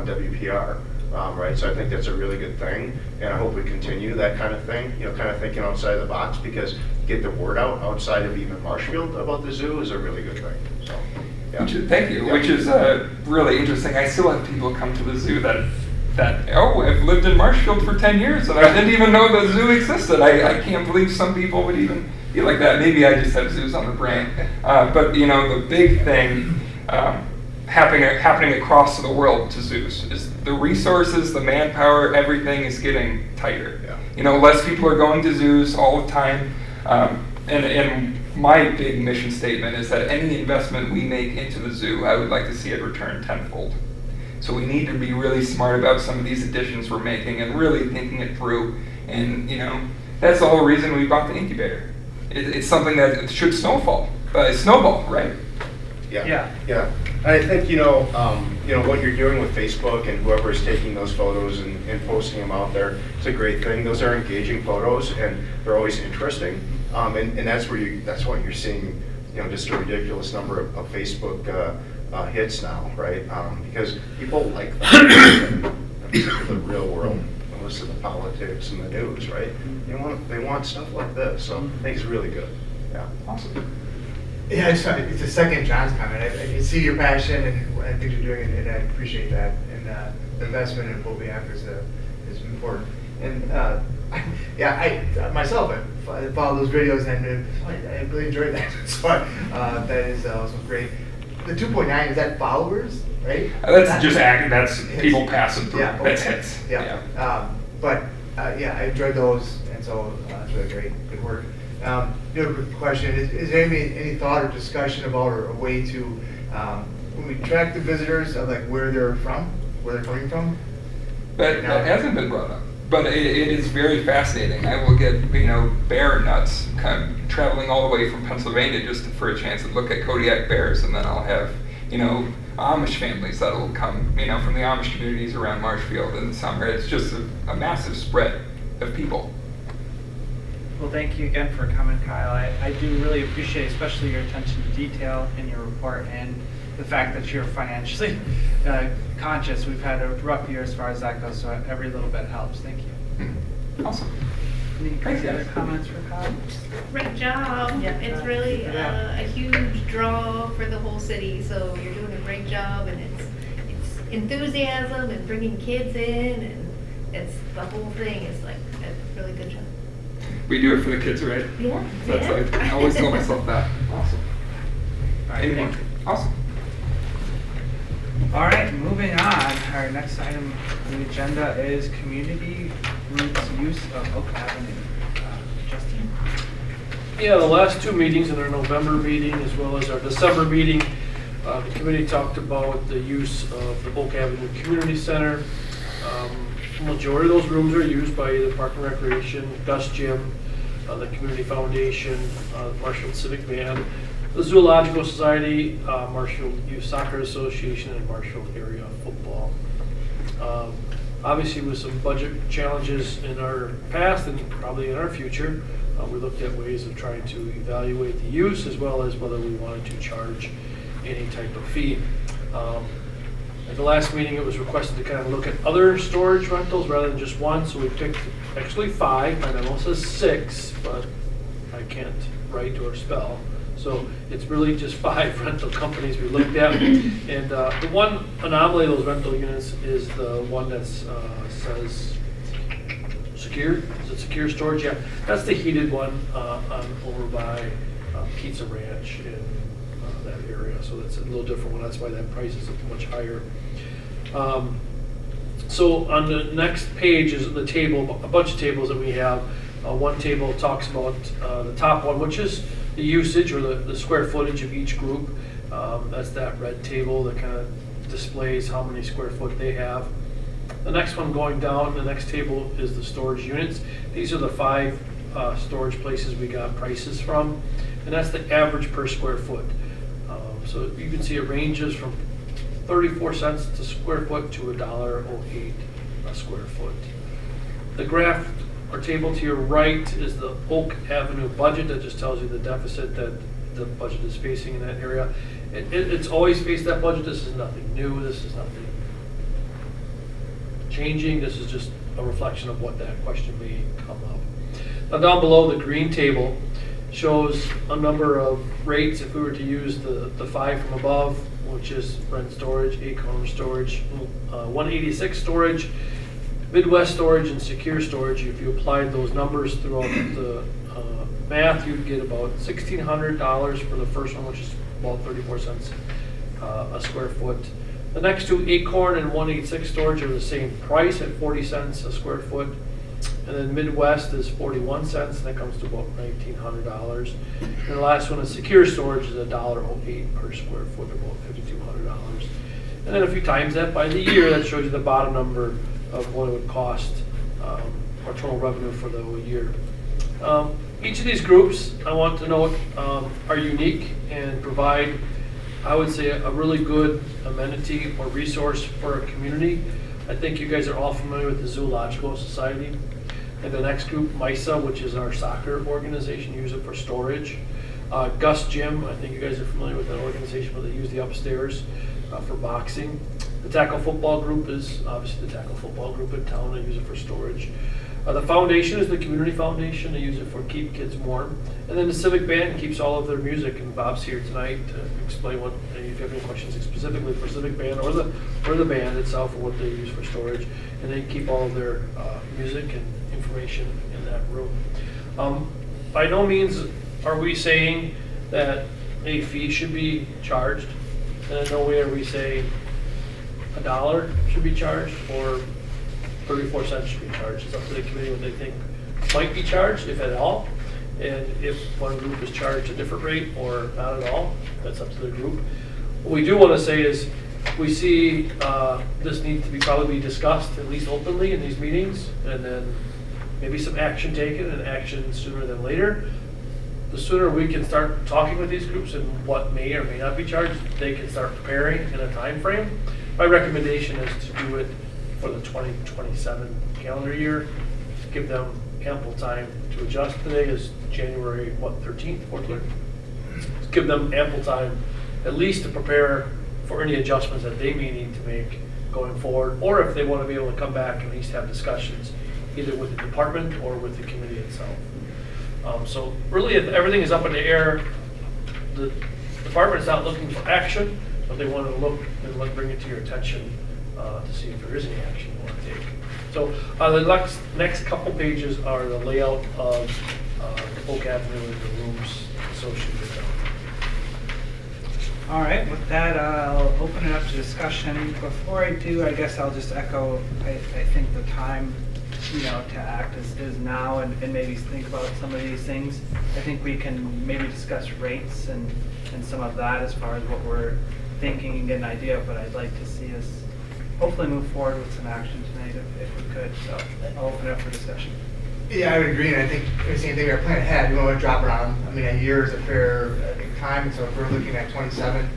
WPR, right? So I think that's a really good thing, and I hope we continue that kind of thing, kind of thinking outside the box, because get the word out outside of even Marshfield about the zoo is a really good thing. So, yeah. Thank you, which is really interesting. I still have people come to the zoo that I've lived in Marshfield for 10 years and I didn't even know the zoo existed. I can't believe some people would even be like that. Maybe I just have zoos on the brain. But the big thing happening across the world to zoos is the resources, the manpower, everything is getting tighter. Yeah. Less people are going to zoos all the time. And my big mission statement is that any investment we make into the zoo, I would like to see it return tenfold. So we need to be really smart about some of these additions we're making and really thinking it through. And that's the whole reason we bought the incubator. It's something that should snowball, right? Yeah. I think what you're doing with Facebook and whoever is taking those photos and posting them out there, it's a great thing. Those are engaging photos and they're always interesting. And that's why you're seeing just a ridiculous number of Facebook hits now, right? Because people like that. The real world. regardless of the politics and the news, right? They want stuff like this, so I think it's really good. Yeah. Awesome. Yeah, it's a second John's comment. I can see your passion and things you're doing, and I appreciate that. And the investment in what we have is important. And yeah, I myself I follow those videos, and I really enjoyed that. So that is also great. The 2.9, is that followers, right? That's just acting. That's people passing through. Yeah, That's okay. hits. Yeah. But yeah, I enjoyed those, and so it's really great. Good work. The other quick question is there any thought or discussion about or a way to when we track the visitors of like where they're from, where they're coming from? That hasn't been brought up, but it is very fascinating. I will get bear nuts kind of traveling all the way from Pennsylvania just for a chance to look at Kodiak bears, and then I'll have Amish families that'll come from the Amish communities around Marshfield in the summer. It's just a massive spread of people. Well, thank you again for coming, Kyle. I do really appreciate especially your attention to detail in your report and the fact that you're financially conscious. We've had a rough year as far as that goes, so every little bit helps. Thank you. Awesome. Any other comments for Kyle? Great job. Yeah. It's really Yeah. a huge draw for the whole city, so you're doing a great job, and it's enthusiasm and bringing kids in, and it's the whole thing is like a really good job. We do it for the kids, right? Yeah. That's yeah. I always tell myself that. Awesome. All right, Anyone? thank you. Awesome. All right, moving on. Our next item on the agenda is community groups use of Oak Avenue. Justin? Yeah, the last two meetings, in our November meeting as well as our December meeting, the committee talked about the use of the Oak Avenue Community Center. Majority of those rooms are used by the Park and Recreation, Gus Gym, the Community Foundation, Marshfield Civic Band, the Zoological Society, Marshfield Youth Soccer Association, and Marshfield Area Football. Obviously, with some budget challenges in our past and probably in our future, we looked at ways of trying to evaluate the use as well as whether we wanted to charge any type of fee. At the last meeting, it was requested to kind of look at other storage rentals rather than just one, so we picked actually 5. My memo says 6, but I can't write or spell. So it's really just 5 rental companies we looked at. And the one anomaly of those rental units is the one that says secure. Is it secure storage? Yeah, that's the heated one over by Pizza Ranch in that area. So that's a little different one. That's why that price is much higher. So on the next page is the table, a bunch of tables that we have. One table talks about the top one, which is the usage or the square footage of each group. That's that red table that kind of displays how many square foot they have. The next one going down, the next table is the storage units. These are the 5 storage places we got prices from, and that's the average per square foot. So you can see it ranges from 34 cents to square foot to $1.08 a square foot. The graph or table to your right is the Oak Avenue budget. That just tells you the deficit that the budget is facing in that area. It's always faced that budget. This is nothing new. This is nothing changing. This is just a reflection of what that question may come up. Now down below, the green table shows a number of rates if we were to use the 5 from above, which is rent storage, Acorn storage, 186 storage, Midwest storage, and secure storage. If you applied those numbers throughout the math, you'd get about $1,600 for the first one, which is about 34 cents a square foot. The next two, Acorn and 186 storage, are the same price at 40 cents a square foot. And then Midwest is 41 cents, and that comes to about $1,900. And the last one is secure storage is $1.08 per square foot, about $5,200. And then if you times that by the year, that shows you the bottom number of what it would cost, or total revenue for the whole year. Each of these groups, I want to note, are unique and provide, I would say, a really good amenity or resource for a community. I think you guys are all familiar with the Zoological Society. And the next group, MISA, which is our soccer organization, use it for storage. Gus Gym, I think you guys are familiar with that organization, where they use the upstairs for boxing. The tackle football group is obviously the tackle football group in town, they use it for storage. The foundation is the community foundation, they use it for keep kids warm. And then the civic band keeps all of their music, and Bob's here tonight to explain what, if you have any questions specifically for civic band or the band itself, or what they use for storage. And they keep all of their music and information in that room. By no means are we saying that a fee should be charged. And in no way are we saying $1 should be charged or 34 cents should be charged. It's up to the committee what they think might be charged, if at all. And if one group is charged a different rate or not at all, that's up to the group. What we do want to say is we see this needs to be probably discussed at least openly in these meetings, and then maybe some action taken and action sooner than later. The sooner we can start talking with these groups and what may or may not be charged, they can start preparing in a time frame. My recommendation is to do it for the 2027 calendar year, to give them ample time to adjust. Today is January, 13th, 14th? Give them ample time at least to prepare for any adjustments that they may need to make going forward, or if they want to be able to come back and at least have discussions either with the department or with the committee itself. So really, if everything is up in the air, the department is not looking for action, but they want to look and bring it to your attention to see if there is any action you want to take. So the next couple pages are the layout of Oak Avenue and the rooms associated with them. All right, with that, I'll open it up to discussion. Before I do, I guess I'll just echo, I think the time, to act is now, and maybe think about some of these things. I think we can maybe discuss rates and some of that as far as what we're thinking and get an idea of, but I'd like to see us hopefully move forward with some action tonight if we could. So I'll open it up for discussion. Yeah, I would agree, and I think the same thing, our plan ahead, we want to drop around. I mean, a year is a fair time, so if we're looking at 27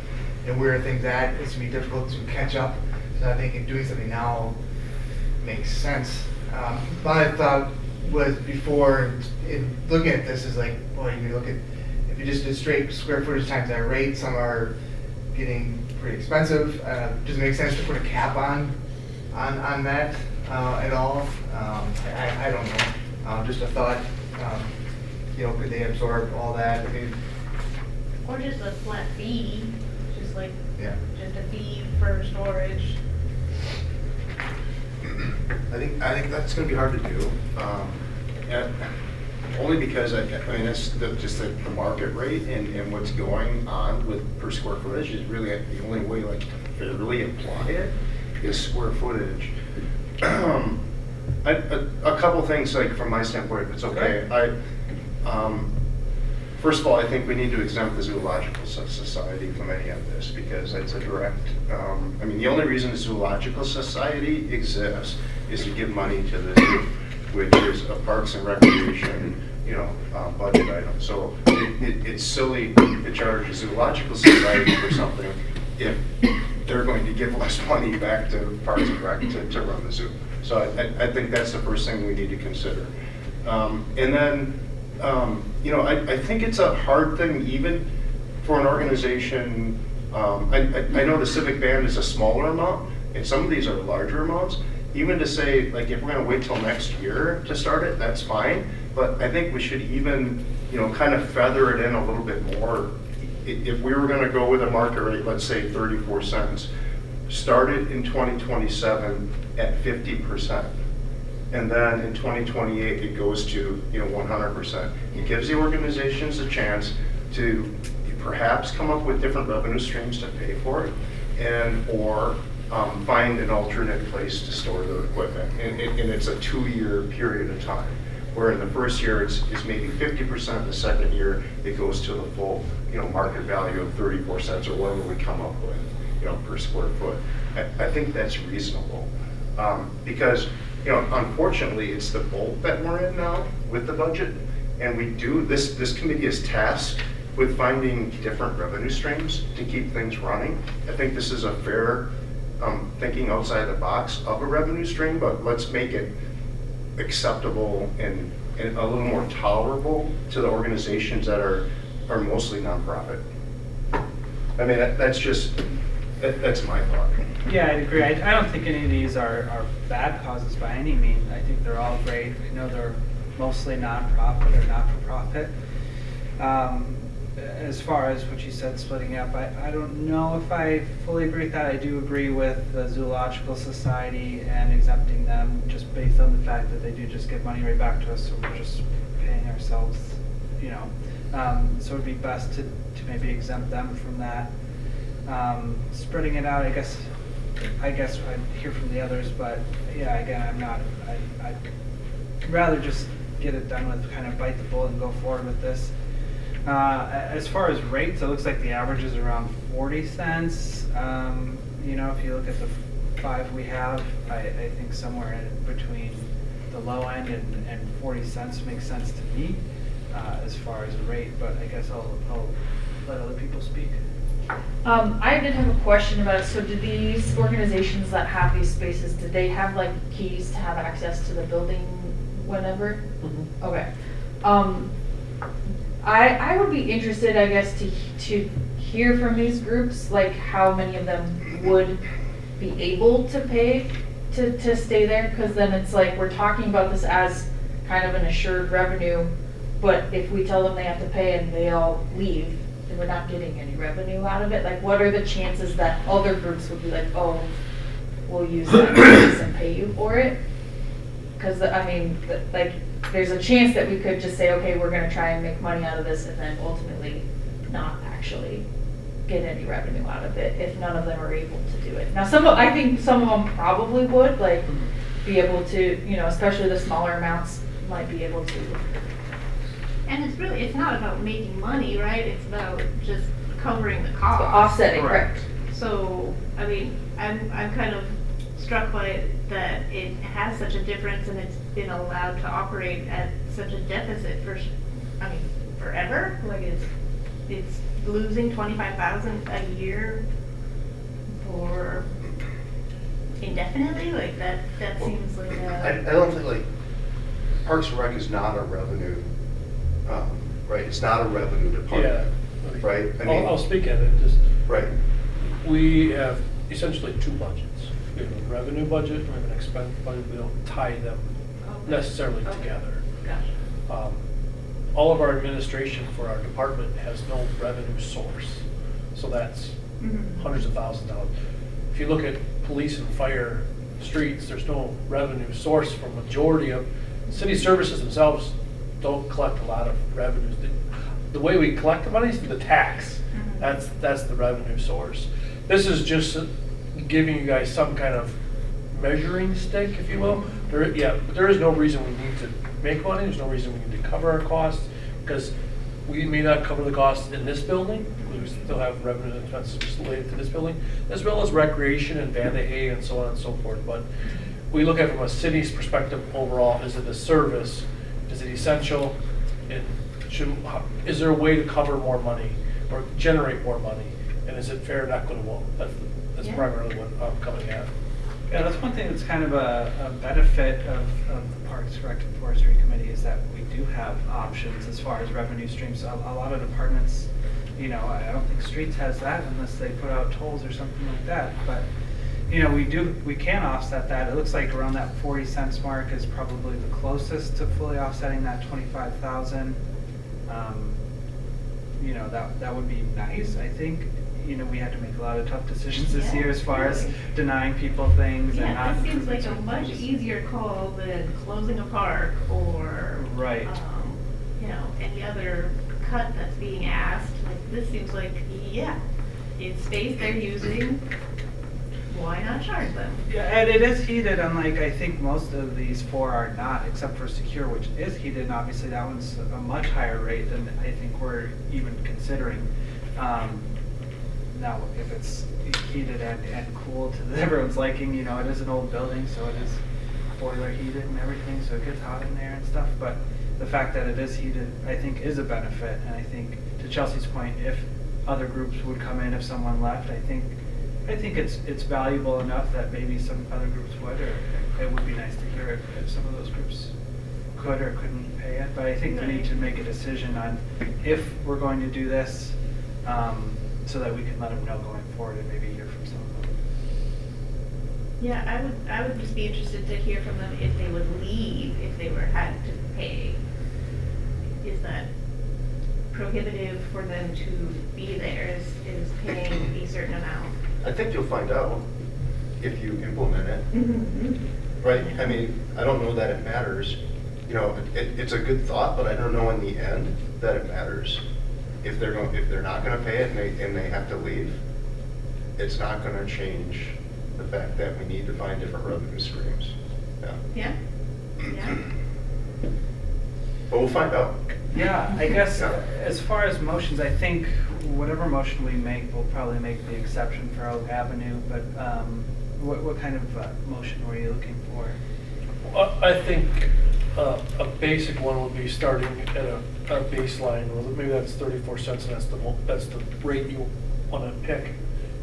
and where things at, it's going to be difficult to catch up. So I think in doing something now makes sense. My thought was before, in looking at this, is like, well, you look at, if you just did straight square footage times that rate, some are getting pretty expensive. Does it make sense to put a cap on that at all? I don't know. Just a thought. Could they absorb all that? I mean, Or just a flat fee, just like, yeah. just a fee for storage. I think that's going to be hard to do, only because I mean that's just the market rate and what's going on with per square footage is really the only way like to really apply it is square footage. A couple things like from my standpoint, if it's okay. First of all, I think we need to exempt the Zoological Society from any of this because it's a direct, I mean, the only reason the Zoological Society exists is to give money to the zoo, which is a Parks and Recreation, budget item. So it's silly to charge the Zoological Society for something if they're going to give less money back to Parks and Rec to run the zoo. So I think that's the first thing we need to consider. And then, I think it's a hard thing even for an organization. I know the civic band is a smaller amount, and some of these are larger amounts. Even to say, like, if we're going to wait till next year to start it, that's fine. But I think we should even, kind of feather it in a little bit more. If we were going to go with a market rate, let's say 34 cents, start it in 2027 at 50%. And then in 2028, it goes to 100%. It gives the organizations a chance to perhaps come up with different revenue streams to pay for it, or find an alternate place to store the equipment. And it's a 2-year period of time, where in the first year it's maybe 50%. The second year it goes to the full market value of 34 cents or whatever we come up with per square foot. I think that's reasonable because. Unfortunately, it's the bulk that we're in now with the budget, and we do this committee is tasked with finding different revenue streams to keep things running. I think this is a fair thinking outside the box of a revenue stream, but let's make it acceptable and a little more tolerable to the organizations that are mostly nonprofit. I mean, that's just That's my thought. Yeah, I agree. I don't think any of these are bad causes by any means. I think they're all great. I know they're mostly nonprofit or not-for-profit. As far as what you said, splitting up, I don't know if I fully agree with that. I do agree with the Zoological Society and exempting them just based on the fact that they do just give money right back to us, so we're just paying ourselves, you know. So it'd be best to maybe exempt them from that. Spreading it out, I guess I'd hear from the others, but yeah, again, I'd rather just get it done with, kind of bite the bullet and go forward with this. As far as rates, it looks like the average is around 40 cents. You know, if you look at the 5 we have, I think somewhere in between the low end and 40 cents makes sense to me as far as a rate, but I guess I'll let other people speak. I did have a question about it. So do these organizations that have these spaces, did they have like keys to have access to the building whenever? Mhm. Okay. I would be interested, I guess, to hear from these groups, like how many of them would be able to pay to stay there, because then it's like we're talking about this as kind of an assured revenue, but if we tell them they have to pay and they all leave, then we're not getting any revenue out of it. Like, what are the chances that other groups would be like, oh, we'll use that space and pay you for it? Because I mean, like, there's a chance that we could just say, okay, we're gonna try and make money out of this, and then ultimately not actually get any revenue out of it if none of them are able to do it. Now, I think some of them probably would, like, be able to, you know, especially the smaller amounts might be able to. And it's not about making money, right? It's about just covering the cost. Offsetting, correct. So, I mean, I'm kind of struck by it that it has such a difference and it's been allowed to operate at such a deficit for, forever. Like it's losing 25,000 a year for indefinitely. Like that seems like I don't think, like, Parks and Rec is not a revenue, right? It's not a revenue department, right? I mean, I'll speak at it, just. Right. We have essentially 2 budgets. We have a revenue budget, and we have an expense budget. We don't tie them necessarily together. Gotcha. All of our administration for our department has no revenue source, so that's hundreds of thousands of dollars. If you look at police and fire, streets, there's no revenue source for majority of city services themselves. Don't collect a lot of revenues. The way we collect the money is through the tax. That's the revenue source. This is just giving you guys some kind of measuring stick, if you will. But there is no reason we need to make money. There's no reason we need to cover our costs, because we may not cover the costs in this building. We still have revenue and expenses related to this building, as well as recreation and Vanda Hay and so on and so forth. But we look at it from a city's perspective overall. Is it a service? Is it essential? Is there a way to cover more money or generate more money? And is it fair and equitable? That's primarily what I'm coming at. Yeah, that's one thing that's kind of a benefit of the Parks, Rec, and Forestry Committee is that we do have options as far as revenue streams. A lot of departments, you know, I don't think streets has that unless they put out tolls or something like that. But, you know, we can offset that. It looks like around that 40 cents mark is probably the closest to fully offsetting that 25,000. You know, that would be nice, I think. You know, we had to make a lot of tough decisions this year as far as denying people things and not. This seems like a much easier call than closing a park or right. You know, any other cut that's being asked. Like, this seems like, it's space they're using. Why not charge them? Yeah, and it is heated, unlike I think most of these 4 are not, except for Secure, which is heated, and obviously that one's a much higher rate than I think we're even considering. Now, if it's heated and cool to everyone's liking, you know, it is an old building, so it is boiler heated and everything, so it gets hot in there and stuff. But the fact that it is heated, I think, is a benefit. And I think, to Chelsea's point, if other groups would come in, if someone left, I think it's valuable enough that maybe some other groups would, or it would be nice to hear if some of those groups could or couldn't pay it. But I think we need to make a decision on if we're going to do this. So that we can let them know going forward and maybe hear from some Yeah, I would just be interested to hear from them if they would leave, if they had to pay. Is that prohibitive for them to be there, is paying a certain amount? I think you'll find out if you implement it, Mm-hmm. right? I mean, I don't know that it matters. You know, it's a good thought, but I don't know in the end that it matters. If they're not gonna pay it and they have to leave, it's not gonna change the fact that we need to find different revenue streams. Yeah. Yeah, yeah. But we'll find out. Yeah, I guess Yeah. as far as motions, I think whatever motion we make, we'll probably make the exception for Oak Avenue, but what kind of motion were you looking for? I think a basic one would be starting at a baseline, or maybe that's 34 cents, and that's the rate you want to pick,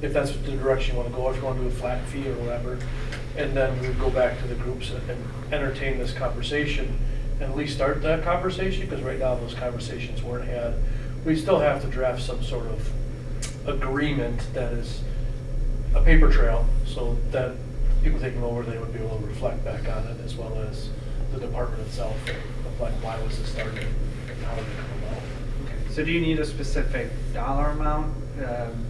if that's the direction you want to go, if you want to do a flat fee or whatever. And then we go back to the groups and entertain this conversation, and at least start that conversation, because right now those conversations weren't had. We still have to draft some sort of agreement that is a paper trail, so that people taking over, they would be able to reflect back on it, as well as the department itself, of like, why was this started, and how did it come about? Okay, so do you need a specific dollar amount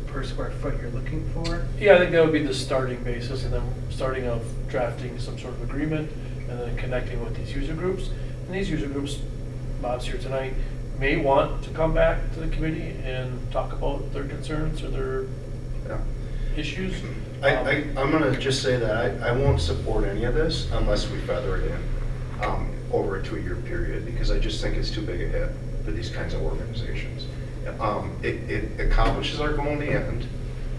per square foot you're looking for? Yeah, I think that would be the starting basis, and then starting of drafting some sort of agreement, and then connecting with these user groups. And these user groups, Bob's here tonight, may want to come back to the committee and talk about their concerns or their issues. I'm gonna just say that I won't support any of this unless we feather it in over a 2-year period, because I just think it's too big a hit for these kinds of organizations. It accomplishes our goal in the end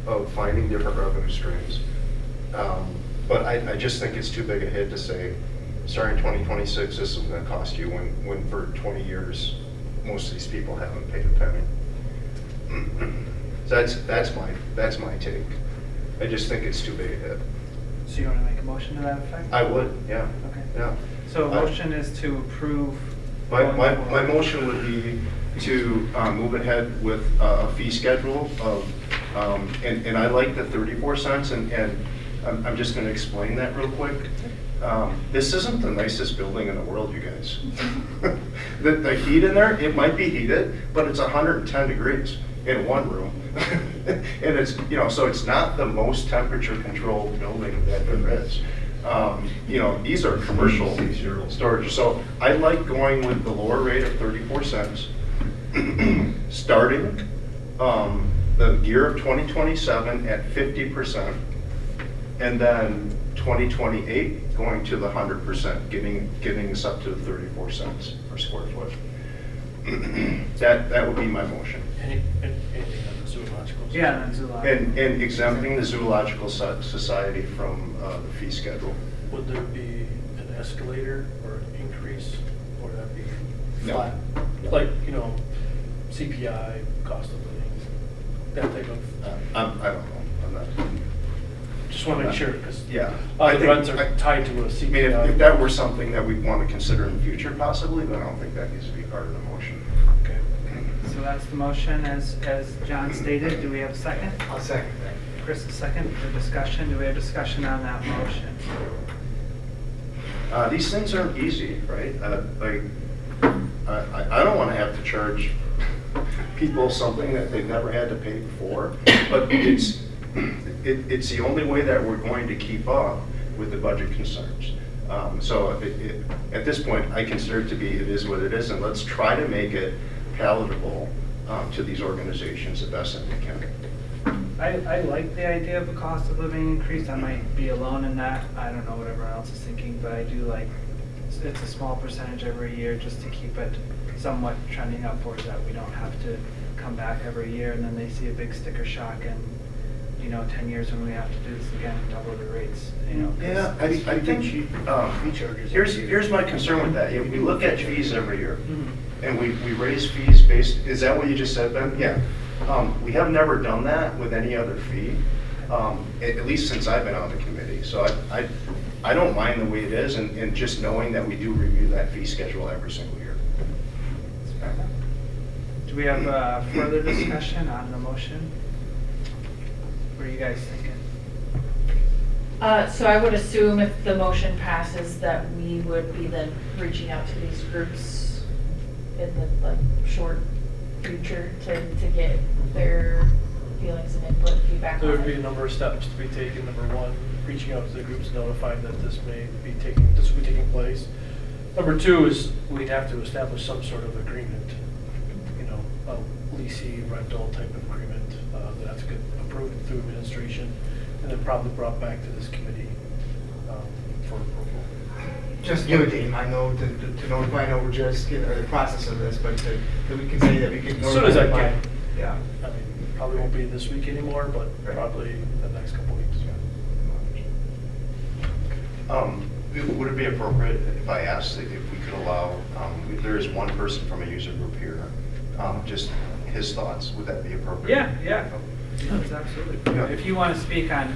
of finding different revenue streams. But I just think it's too big a hit to say, starting 2026, this is gonna cost you, when for 20 years, most of these people haven't paid a penny. So that's my take. I just think it's too big a hit. So you want to make a motion to that effect? I would, yeah. Okay. Yeah. So a motion is to approve. My going forward. motion would be to move ahead with a fee schedule of, and I like the 34 cents, and I'm just gonna explain that real quick. This isn't the nicest building in the world, you guys. The heat in there, it might be heated, but it's 110 degrees in one room. And it's, you know, so it's not the most temperature controlled building that there is. You know, these are commercial storage. So I like going with the lower rate of 34 cents, starting the year of 2027 at 50%, and then 2028 going to the 100%, getting us up to 34 cents per square foot. That would be my motion. Anything on the zoological? Yeah, and zoological. And exempting the Zoological Society from the fee schedule. Would there be an escalator or an increase, or would that be No. flat? Like, you know, CPI, cost of living, that type of, I don't know. I'm not. just want to make sure, because Yeah. I the think- rents are tied to a I mean, CPI. if that were something that we'd want to consider in the future possibly, then I don't think that needs to be part of the motion. Okay. So that's the motion as John stated. Do we have a second? I'll second that. Chris, a second for discussion. Do we have discussion on that motion? These things aren't easy, right? Like, I don't want to have to charge people something that they've never had to pay before, but it's the only way that we're going to keep up with the budget concerns. So at this point, I consider it to be, it is what it is, and let's try to make it palatable to these organizations the best that we can. I like the idea of a cost of living increase. I might be alone in that. I don't know what everyone else is thinking, but I do like, it's a small percentage every year just to keep it somewhat trending upwards, that we don't have to come back every year and then they see a big sticker shock and, you know, 10 years when we have to do this again, double the rates, you know. 'cause Yeah, I think, here's my concern with that. We look at fees every year, Mhm. and we raise fees based, is that what you just said, Ben? Yeah. We have never done that with any other fee, at least since I've been on the committee. So I don't mind the way it is, and just knowing that we do review that fee schedule every single year. Do we have further discussion on the motion? What are you guys thinking? So I would assume if the motion passes that we would be then reaching out to these groups in the like short future to get their feelings and input, feedback There on would be a it. number of steps to be taken. Number one, reaching out to the groups, notifying that this will be taking place. Number two is we'd have to establish some sort of agreement, you know, a leasing rental type of agreement, that has to get approved through administration and then probably brought back to this committee, for approval. Just give a date in mind though, to notify, I know we're just getting the process of this, but that we can say that we can As soon as I notify by- can. Yeah. I mean, probably won't be this week anymore, but Right. probably the next couple of weeks. Would it be appropriate if I asked if we could allow, if there is one person from a user group here, just his thoughts, would that be appropriate? Yeah. Yes, absolutely. Yeah. If you want to speak on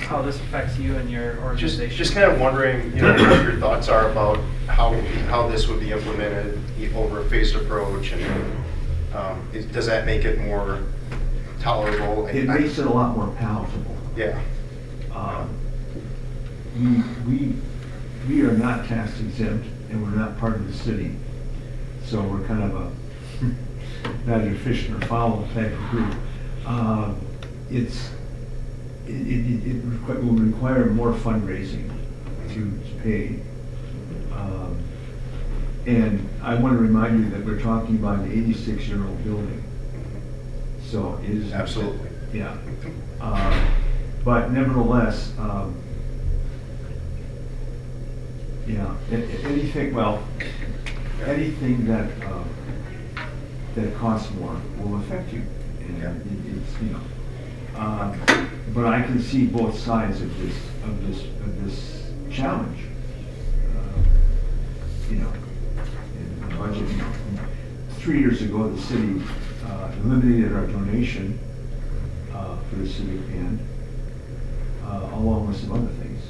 how this affects you and your organization. Just kind of wondering, you know, what your thoughts are about how this would be implemented over a phased approach, and does that make it more tolerable? It makes it a lot more palatable. Yeah. We are not tax exempt and we're not part of the city. So we're kind of a neither fish nor fowl type of group. It will require more fundraising to pay. And I want to remind you that we're talking about an 86-year-old building. So it is. Absolutely. Yeah. But nevertheless, anything that costs more will affect you. And Yeah. it's, you know, but I can see both sides of this challenge. You know, in the budget, 3 years ago, the city eliminated our donation for the civic band, along with some other things,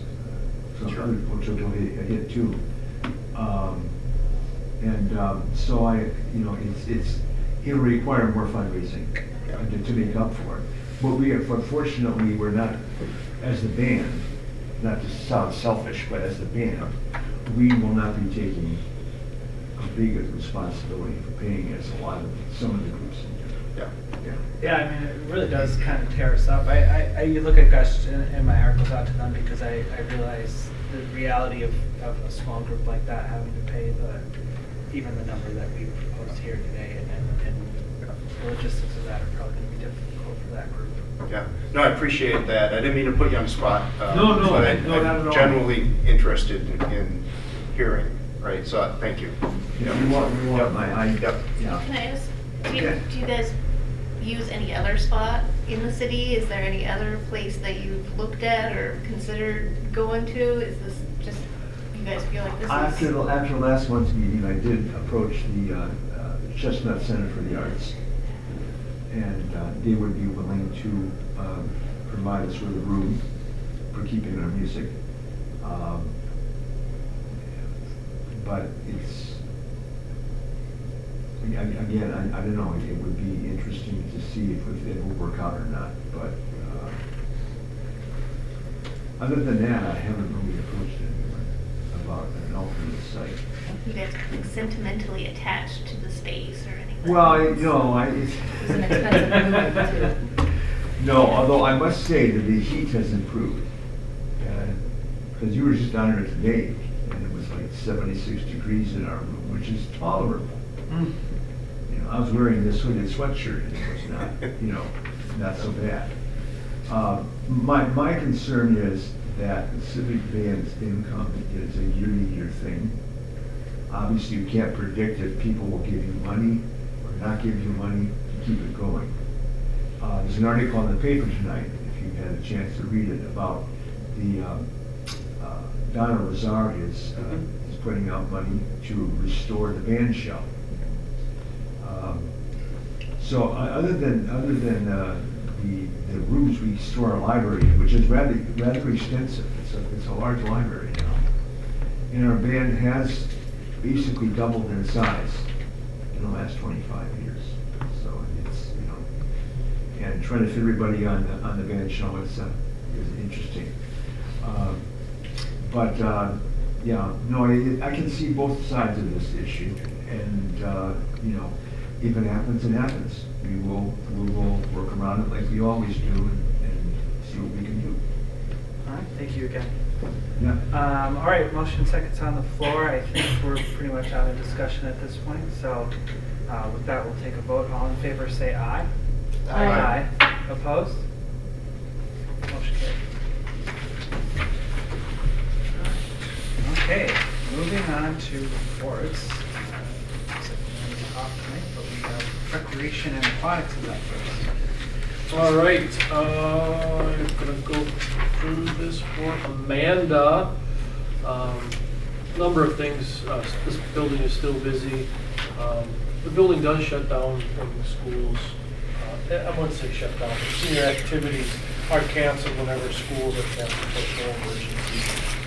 Sure. which will go hit too. So it'll require more fundraising to make up for it. But fortunately, we're not, as the band, not to sound selfish, but as the band, we will not be taking a big responsibility for paying as a lot of some of the groups. Yeah. Yeah, I mean, it really does kind of tear us up. You look at Gush, and my heart goes out to them because I realize the reality of a small group like that having to pay even the number that we proposed here today, and the logistics of that are probably going to be difficult for that group. Yeah, no, I appreciate that. I didn't mean to put you on the spot. No, but not at all. I'm genuinely interested in hearing, right? So, thank you. Yeah, you want Yep. yeah. Can I ask, do Okay. you guys use any other spot in the city? Is there any other place that you've looked at or considered going to? Is this just, you guys feel like this is? After last month's meeting, I did approach the Chestnut Center for the Arts, and they would be willing to provide us with a room for keeping our music. But it's, again, I don't know, it would be interesting to see if it will work out or not, but other than that, I haven't really approached anyone about an alternate site. You guys like sentimentally attached to the space or anything? Well, It's an expensive move, too. No, although I must say that the heat has improved. Because you were just down here today, and it was like 76 degrees in our room, which is tolerable. You know, I was wearing this hooded sweatshirt, and it was not, not so bad. My concern is that the civic band's income is a year-to-year thing. Obviously, you can't predict if people will give you money or not give you money to keep it going. There's an article in the paper tonight, if you had a chance to read it, about the Donna Lazar is putting out money to restore the band shell. So other than the rooms we store our library in, which is rather extensive, it's a large library now, and our band has basically doubled in size in the last 25 years. So it's, and trying to fit everybody on the band show is interesting. But, yeah, no, I can see both sides of this issue, and, you know, if it happens, it happens. We will work around it like we always do and see what we can do. All right, thank you again. Yeah. All right, motion seconds on the floor. I think we're pretty much out of discussion at this point, so with that, we'll take a vote. All in favor, say aye. Aye. Opposed? Motion carried. Okay, moving on to reports. Looks like we're gonna be off tonight, but we have recreation and aquatics is up first. All right, I'm gonna go through this for Amanda. Number of things, this building is still busy. The building does shut down when the schools, I wouldn't say shut down, but senior activities are canceled whenever schools are canceled for no emergency.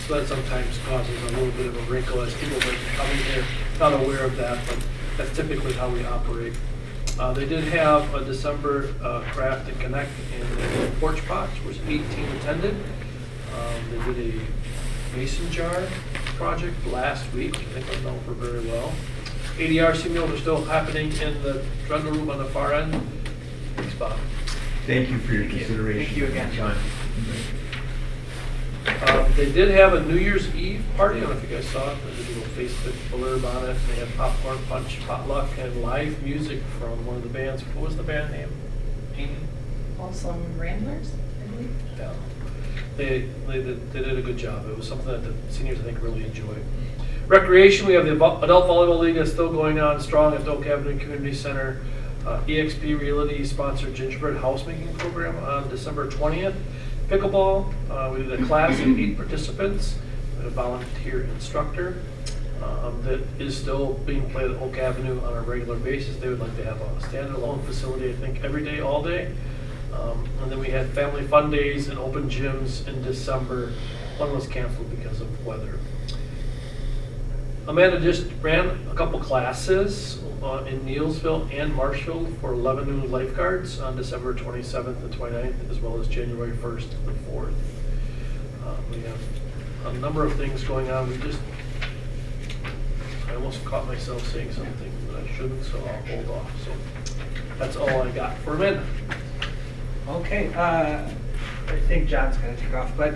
So that sometimes causes a little bit of a wrinkle as people might be coming here, not aware of that, but that's typically how we operate. They did have a December Craft and Connect in the porch box, which 18 attended. They did a mason jar project last week. I think I'm known for very well. ADRC meals are still happening in the Trundle room on the far end. Thanks, Bob. Thank you for your Thank you. consideration. Thank you again, John. They did have a New Year's Eve party. I don't know if you guys saw it. There's a little Facebook blurb on it. They had popcorn punch, potluck, and live music from one of the bands. What was the band name? Amy? Also Ramblers, I believe. Yeah. They did a good job. It was something that the seniors, I think, really enjoyed. Recreation, we have the Adult Volleyball League that's still going on strong at Oak Avenue Community Center. EXP Realty sponsored gingerbread housemaking program on December 20th. Pickleball, we did a class of 8 participants, and a volunteer instructor that is still being played at Oak Avenue on a regular basis. They would like to have a standalone facility, I think, every day, all day. And then we had family fun days and open gyms in December. One was canceled because of weather. Amanda just ran a couple classes in Neelsville and Marshfield for 11 new lifeguards on December 27th and 29th, as well as January 1st and 4th. We have a number of things going on. I almost caught myself saying something that I shouldn't, so I'll hold off. So that's all I got for Amanda. Okay, I think John's gonna take off, but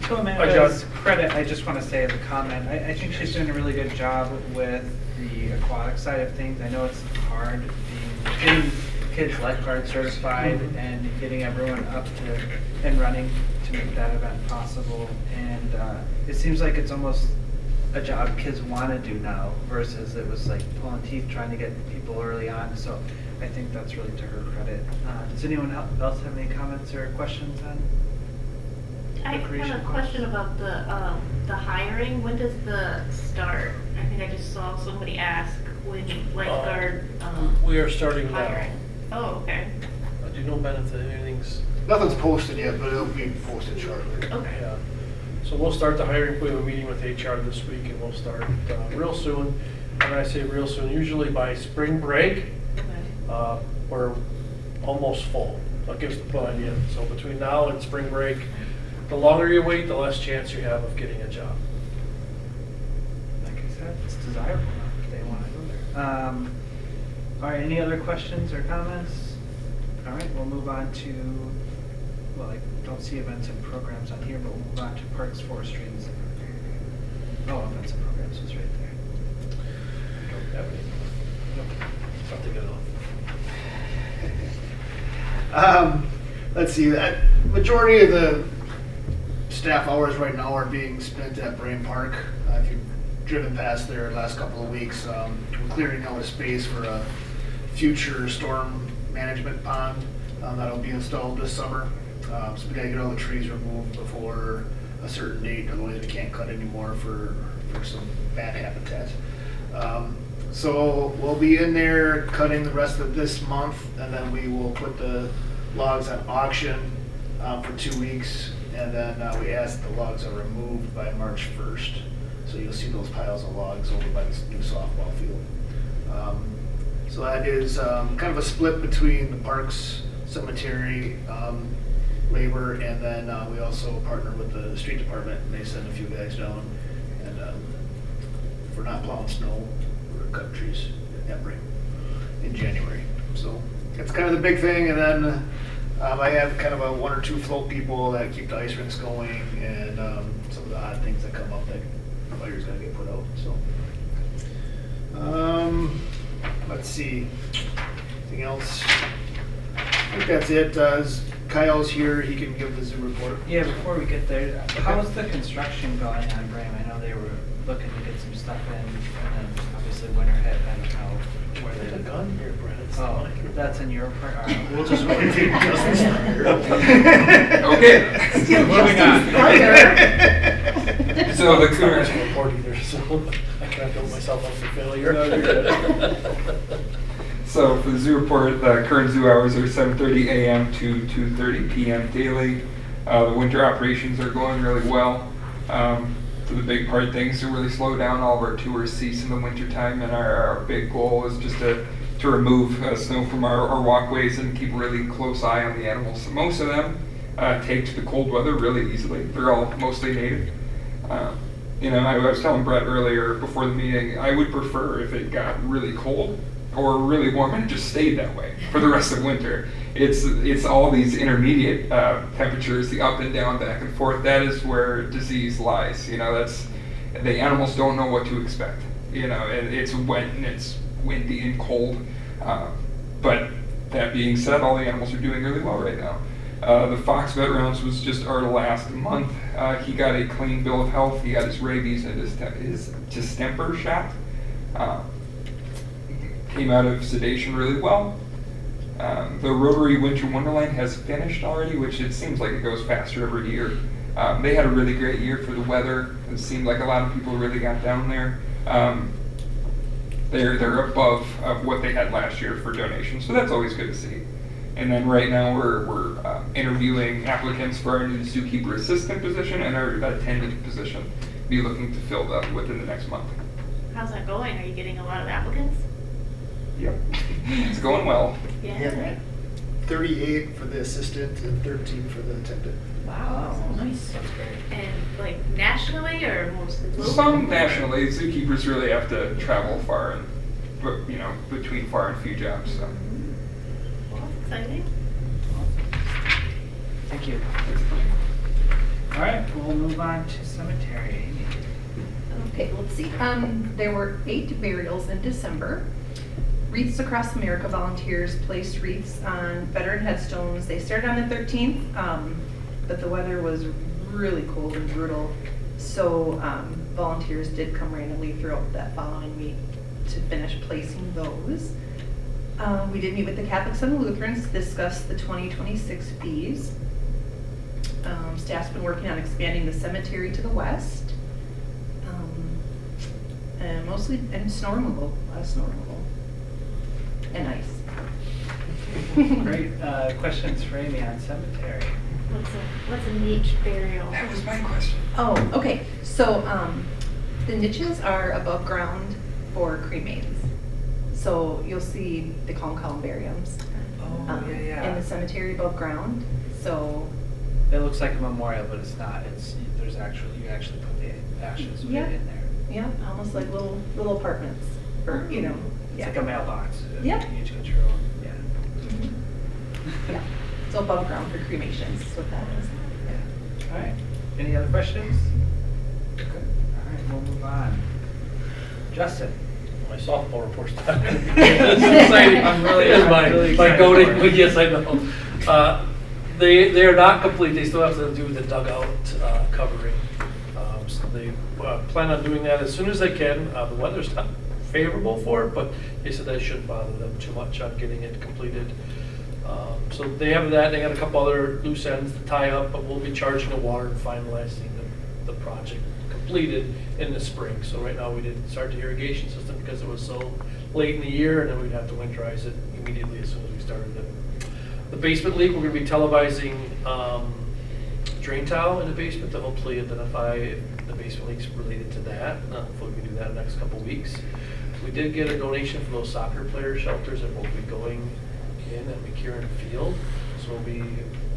to Hi, Amanda's John. credit, I just wanna say as a comment, I think she's doing a really good job with the aquatic side of things. I know it's hard getting kids lifeguard certified and getting everyone up to and running to make that event possible. And it seems like it's almost a job kids wanna do now versus it was like pulling teeth trying to get people early on. So I think that's really to her credit. Does anyone else have any comments or questions on? I recreation have a costs? question about the hiring. When does the start? I think I just saw somebody ask when lifeguard We are starting now. hiring. Oh, okay. Do you know, Ben, if anything's, Nothing's posted yet, but it'll be posted shortly. Okay. yeah. So we'll start the hiring. We have a meeting with HR this week, and we'll start real soon. And I say real soon, usually by spring break, Okay. we're almost full. That gives the full idea. So between now and spring break, the longer you wait, the less chance you have of getting a job. Like I said, it's desirable enough if they want to go there. All right, any other questions or comments? All right, we'll move on to, well, I don't see events and programs on here, but we'll move on to Parks, Forestry, and oh, events and programs is right there. Don't have any. Nope. Something at all. Let's see, that majority of the staff hours right now are being spent at Brain Park. If you've driven past there the last couple of weeks, we're clearing out a space for a future storm management pond that'll be installed this summer. So we gotta get all the trees removed before a certain date, otherwise we can't cut anymore for some bad habitat. So we'll be in there cutting the rest of this month, and then we will put the logs on auction for 2 weeks, and then we ask the logs are removed by March 1st. So you'll see those piles of logs over by this new softball field. So that is kind of a split between the Parks Cemetery. labor, and then we also partner with the street department, and they send a few guys down. And if we're not plowing snow, we're cutting trees at Bring in January. So that's kind of the big thing. And then I have kind of a 1 or 2 float people that keep the ice rinks going, and some of the odd things that come up that fires gotta get put out. So let's see, anything else? I think that's it. Kyle's here, he can give the zoo report. Yeah, before we get there, how's the construction going on Bram? I know they were looking to get some stuff in, and then obviously winter hit, I don't know where There's a they. gun here, Brad. It's Oh, not here. that's in your part, all right. We'll just wait until Justin's here. Okay. Moving on. So the It's not current. much of a report either, so I can't build myself up for failure. No, you're good. So for the zoo report, the current zoo hours are 7:30 a.m. to 2:30 p.m. daily. The winter operations are going really well. For the big part, things to really slow down. All of our tours cease in the winter time, and our big goal is just to remove snow from our walkways and keep a really close eye on the animals. Most of them take to the cold weather really easily. They're all mostly native. I was telling Brett earlier before the meeting, I would prefer if it got really cold or really warm and it just stayed that way for the rest of winter. It's all these intermediate temperatures, the up and down, back and forth. That is where disease lies. That's the animals don't know what to expect. And it's wet and it's windy and cold. But that being said, all the animals are doing really well right now. The fox vet rounds was just our last month. He got a clean bill of health. He got his rabies and his distemper shot. Came out of sedation really well. The Rotary Winter Wonderland has finished already, which it seems like it goes faster every year. They had a really great year for the weather. It seemed like a lot of people really got down there. They're above what they had last year for donations, so that's always good to see. And then right now we're interviewing applicants for our new zookeeper assistant position and our attendant position. Be looking to fill that within the next month. How's that going? Are you getting a lot of applicants? Yep, it's going well. Yeah. 38 for the assistant and 13 for the attendant. Wow. Nice. That's great. And like nationally or mostly local? Some nationally, zookeepers really have to travel far and, between far and few jobs. So. Well, that's exciting. Thank you. All right, we'll move on to cemetery. Amy. Okay, let's see. There were 8 burials in December. Wreaths Across America volunteers placed wreaths on veteran headstones. They started on the 13th, but the weather was really cold and brutal. So volunteers did come randomly throughout that following week to finish placing those. We did meet with the Catholics and Lutherans to discuss the 2026 fees. Staff's been working on expanding the cemetery to the west. And mostly, and snow removal, a lot of snow removal. And ice. Great. Questions for Amy on cemetery? What's a niche burial? That was my question. Oh, okay, so, the niches are above ground for cremains. So you'll see, they call them columbariums. Oh, yeah. In the cemetery above ground, so. It looks like a memorial, but it's not. You actually put the ashes right Yeah. in there. Yeah, almost like little apartments, or, It's yeah. like a mailbox. Yep. You each get your own, yeah. Yeah, so above ground for cremations is what that is. All right. Any other questions? Good. All right, we'll move on. Justin. My softball report's done. It's exciting. I'm really My excited goading, for it. but yes, I know. They are not complete. They still have to do the dugout covering. So they plan on doing that as soon as they can. The weather's not favorable for it, but they said that shouldn't bother them too much on getting it completed. So they have that. They got a couple other loose ends to tie up, but we'll be charging the water and finalizing the project completed in the spring. So right now we didn't start the irrigation system because it was so late in the year, and then we'd have to winterize it immediately as soon as we started it. The basement leak, we're going to be televising drain tile in the basement to hopefully identify if the basement leak's related to that. Hopefully we can do that in the next couple of weeks. We did get a donation from those soccer player shelters that will be going in at McKieran Field. So we'll be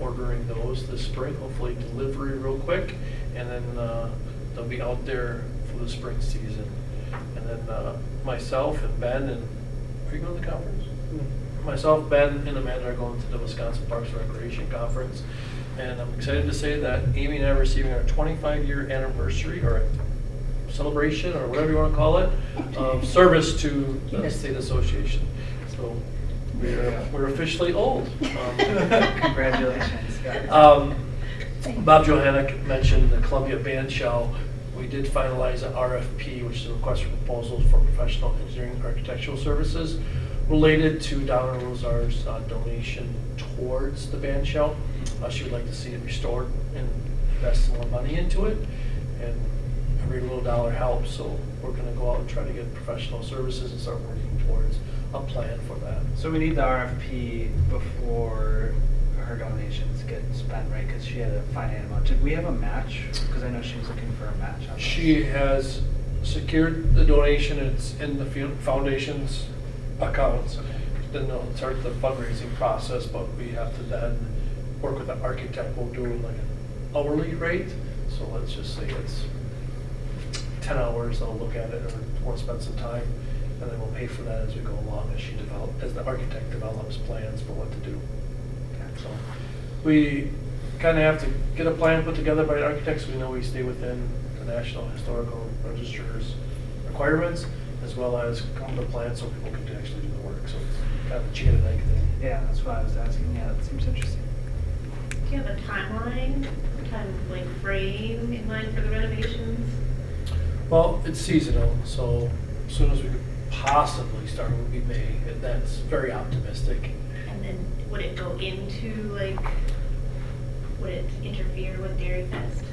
ordering those this spring, hopefully delivery real quick, and then they'll be out there for the spring season. And then myself and Ben and, are you going to the conference? Myself, Ben, and Amanda are going to the Wisconsin Parks and Recreation Conference. And I'm excited to say that Amy and I are receiving our 25-year anniversary, or celebration, or whatever you want to call it, of service to the state association. So we're officially old. Congratulations, guys. Bob Johannek mentioned the Columbia Band Shell. We did finalize an RFP, which is a request for proposals for professional engineering architectural services related to Donna Rosar's donation towards the band shell. She would like to see it restored and invest some more money into it, and every little dollar helps, so we're going to go out and try to get professional services and start working towards a plan for that. So we need the RFP before her donations get spent, right? Because she had a finite amount. Did we have a match? Because I know she was looking for a match on this. She has secured the donation. It's in the foundation's accounts. Then they'll start the fundraising process, but we have to then work with the architect. We'll do like an hourly rate. So let's just say it's 10 hours. They'll look at it, or we'll spend some time, and then we'll pay for that as we go along as the architect develops plans for what to do. So we kind of have to get a plan put together by architects. We know we stay within the National Historical Register's requirements, as well as come to plan so people can actually do the work. So it's kind of a chicken and egg thing. Yeah, that's what I was asking. Yeah, that seems interesting. Do you have a timeline, frame in mind for the renovations? Well, it's seasonal, so as soon as we could possibly start would be May, and that's very optimistic. And then would it go into would it interfere with Dairy Fest?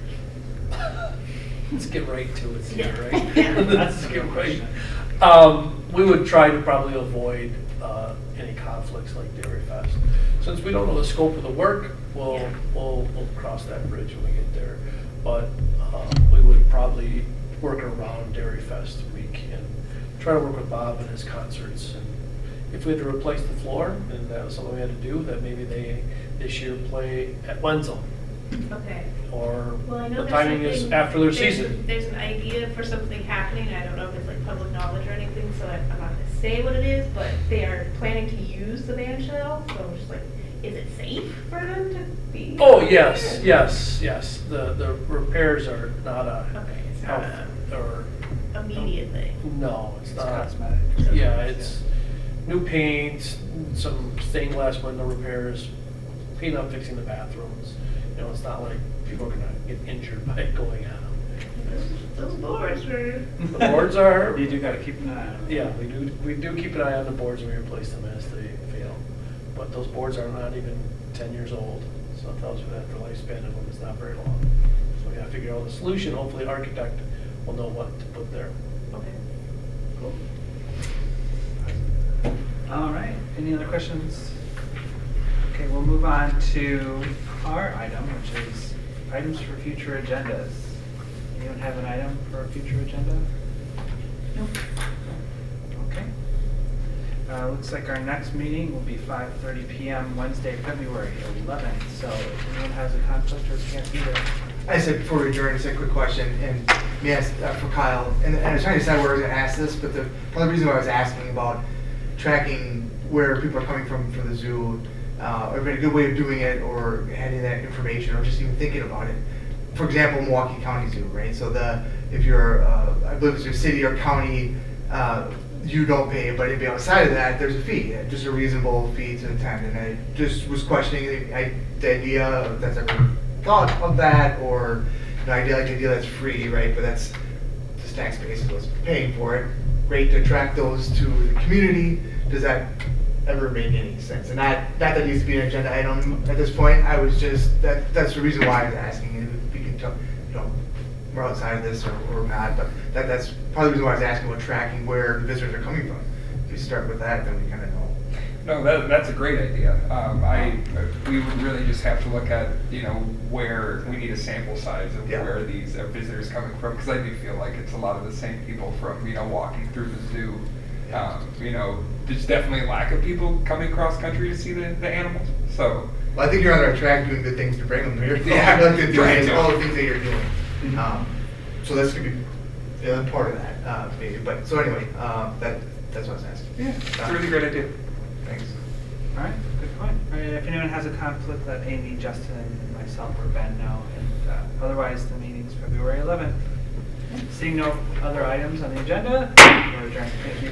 Let's get right to it here, Yeah. right? Yeah. That's a Get good right. question. We would try to probably avoid any conflicts like Dairy Fest. Since we don't know the scope of the work, we'll cross that bridge when we get there. But we would probably work around Dairy Fest week and try to work with Bob and his concerts. And if we had to replace the floor, and that was something we had to do, that maybe they this year play at Wenzel. Okay. Or Well, I know the there's timing is something- after their there's- season. There's an idea for something happening. I don't know if it's public knowledge or anything, so I'm not going to say what it is, but they are planning to use the band shell. So I'm just is it safe for them to be? Oh, out yes, there? yes. The repairs are not a Okay, it's not health a or, immediate thing. no, it's It's not. cosmetic. Yeah, it's new paint, some stained glass window repairs, clean up, fixing the bathrooms. It's not like people are gonna get injured by going on them. Those boards were. The boards are. You do got to keep an eye on them. Yeah, we do keep an eye on the boards and we replace them as they fail. But those boards are not even 10 years old, so it tells you that the lifespan of them is not very long. So we gotta figure out the solution. Hopefully the architect will know what to put there. Okay. Cool. All right. Any other questions? Okay, we'll move on to our item, which is items for future agendas. Anyone have an item for a future agenda? Nope. Okay. Looks like our next meeting will be 5:30 p.m. Wednesday, February 11th. So if anyone has a conflict or can't be there, I said before we adjourn, just a quick question, and yes, for Kyle, and I was trying to decide where I was going to ask this, but the other reason why I was asking about tracking where people are coming from for the zoo, or a good way of doing it, or having that information, or just even thinking about it. For example, Milwaukee County Zoo, right? So if you're, I believe it's your city or county, you don't pay, but if you're outside of that, there's a fee, just a reasonable fee to attend. And I just was questioning the idea of that's ever thought of that, or the idea that's free, right? But that's just tax base was paying for it. Great to attract those to the community. Does that ever make any sense? And not that needs to be an agenda item at this point. I was just that's the reason why I was asking. If we can tell, we're outside of this or not, but that's probably the reason why I was asking about tracking where the visitors are coming from. If we start with that, then we kind of know. No, that's a great idea. We would really just have to look at, where we need a sample size of where these visitors coming from, because I do feel like it's a lot of the same people from, walking through the zoo. There's definitely a lack of people coming cross country to see the animals. So Well, I think you're on the right track doing good things to bring them here. Yeah, Like to do trying to. all the things that you're doing. So that's gonna be the other part of that, maybe. But, so anyway, that's what I was asking. Yeah, it's a really great idea. Thanks. All right, good point. All right, if anyone has a conflict, let Amy, Justin, myself, or Ben know. And otherwise, the meeting's February 11th. Seeing no other items on the agenda, we're adjourned. Thank you.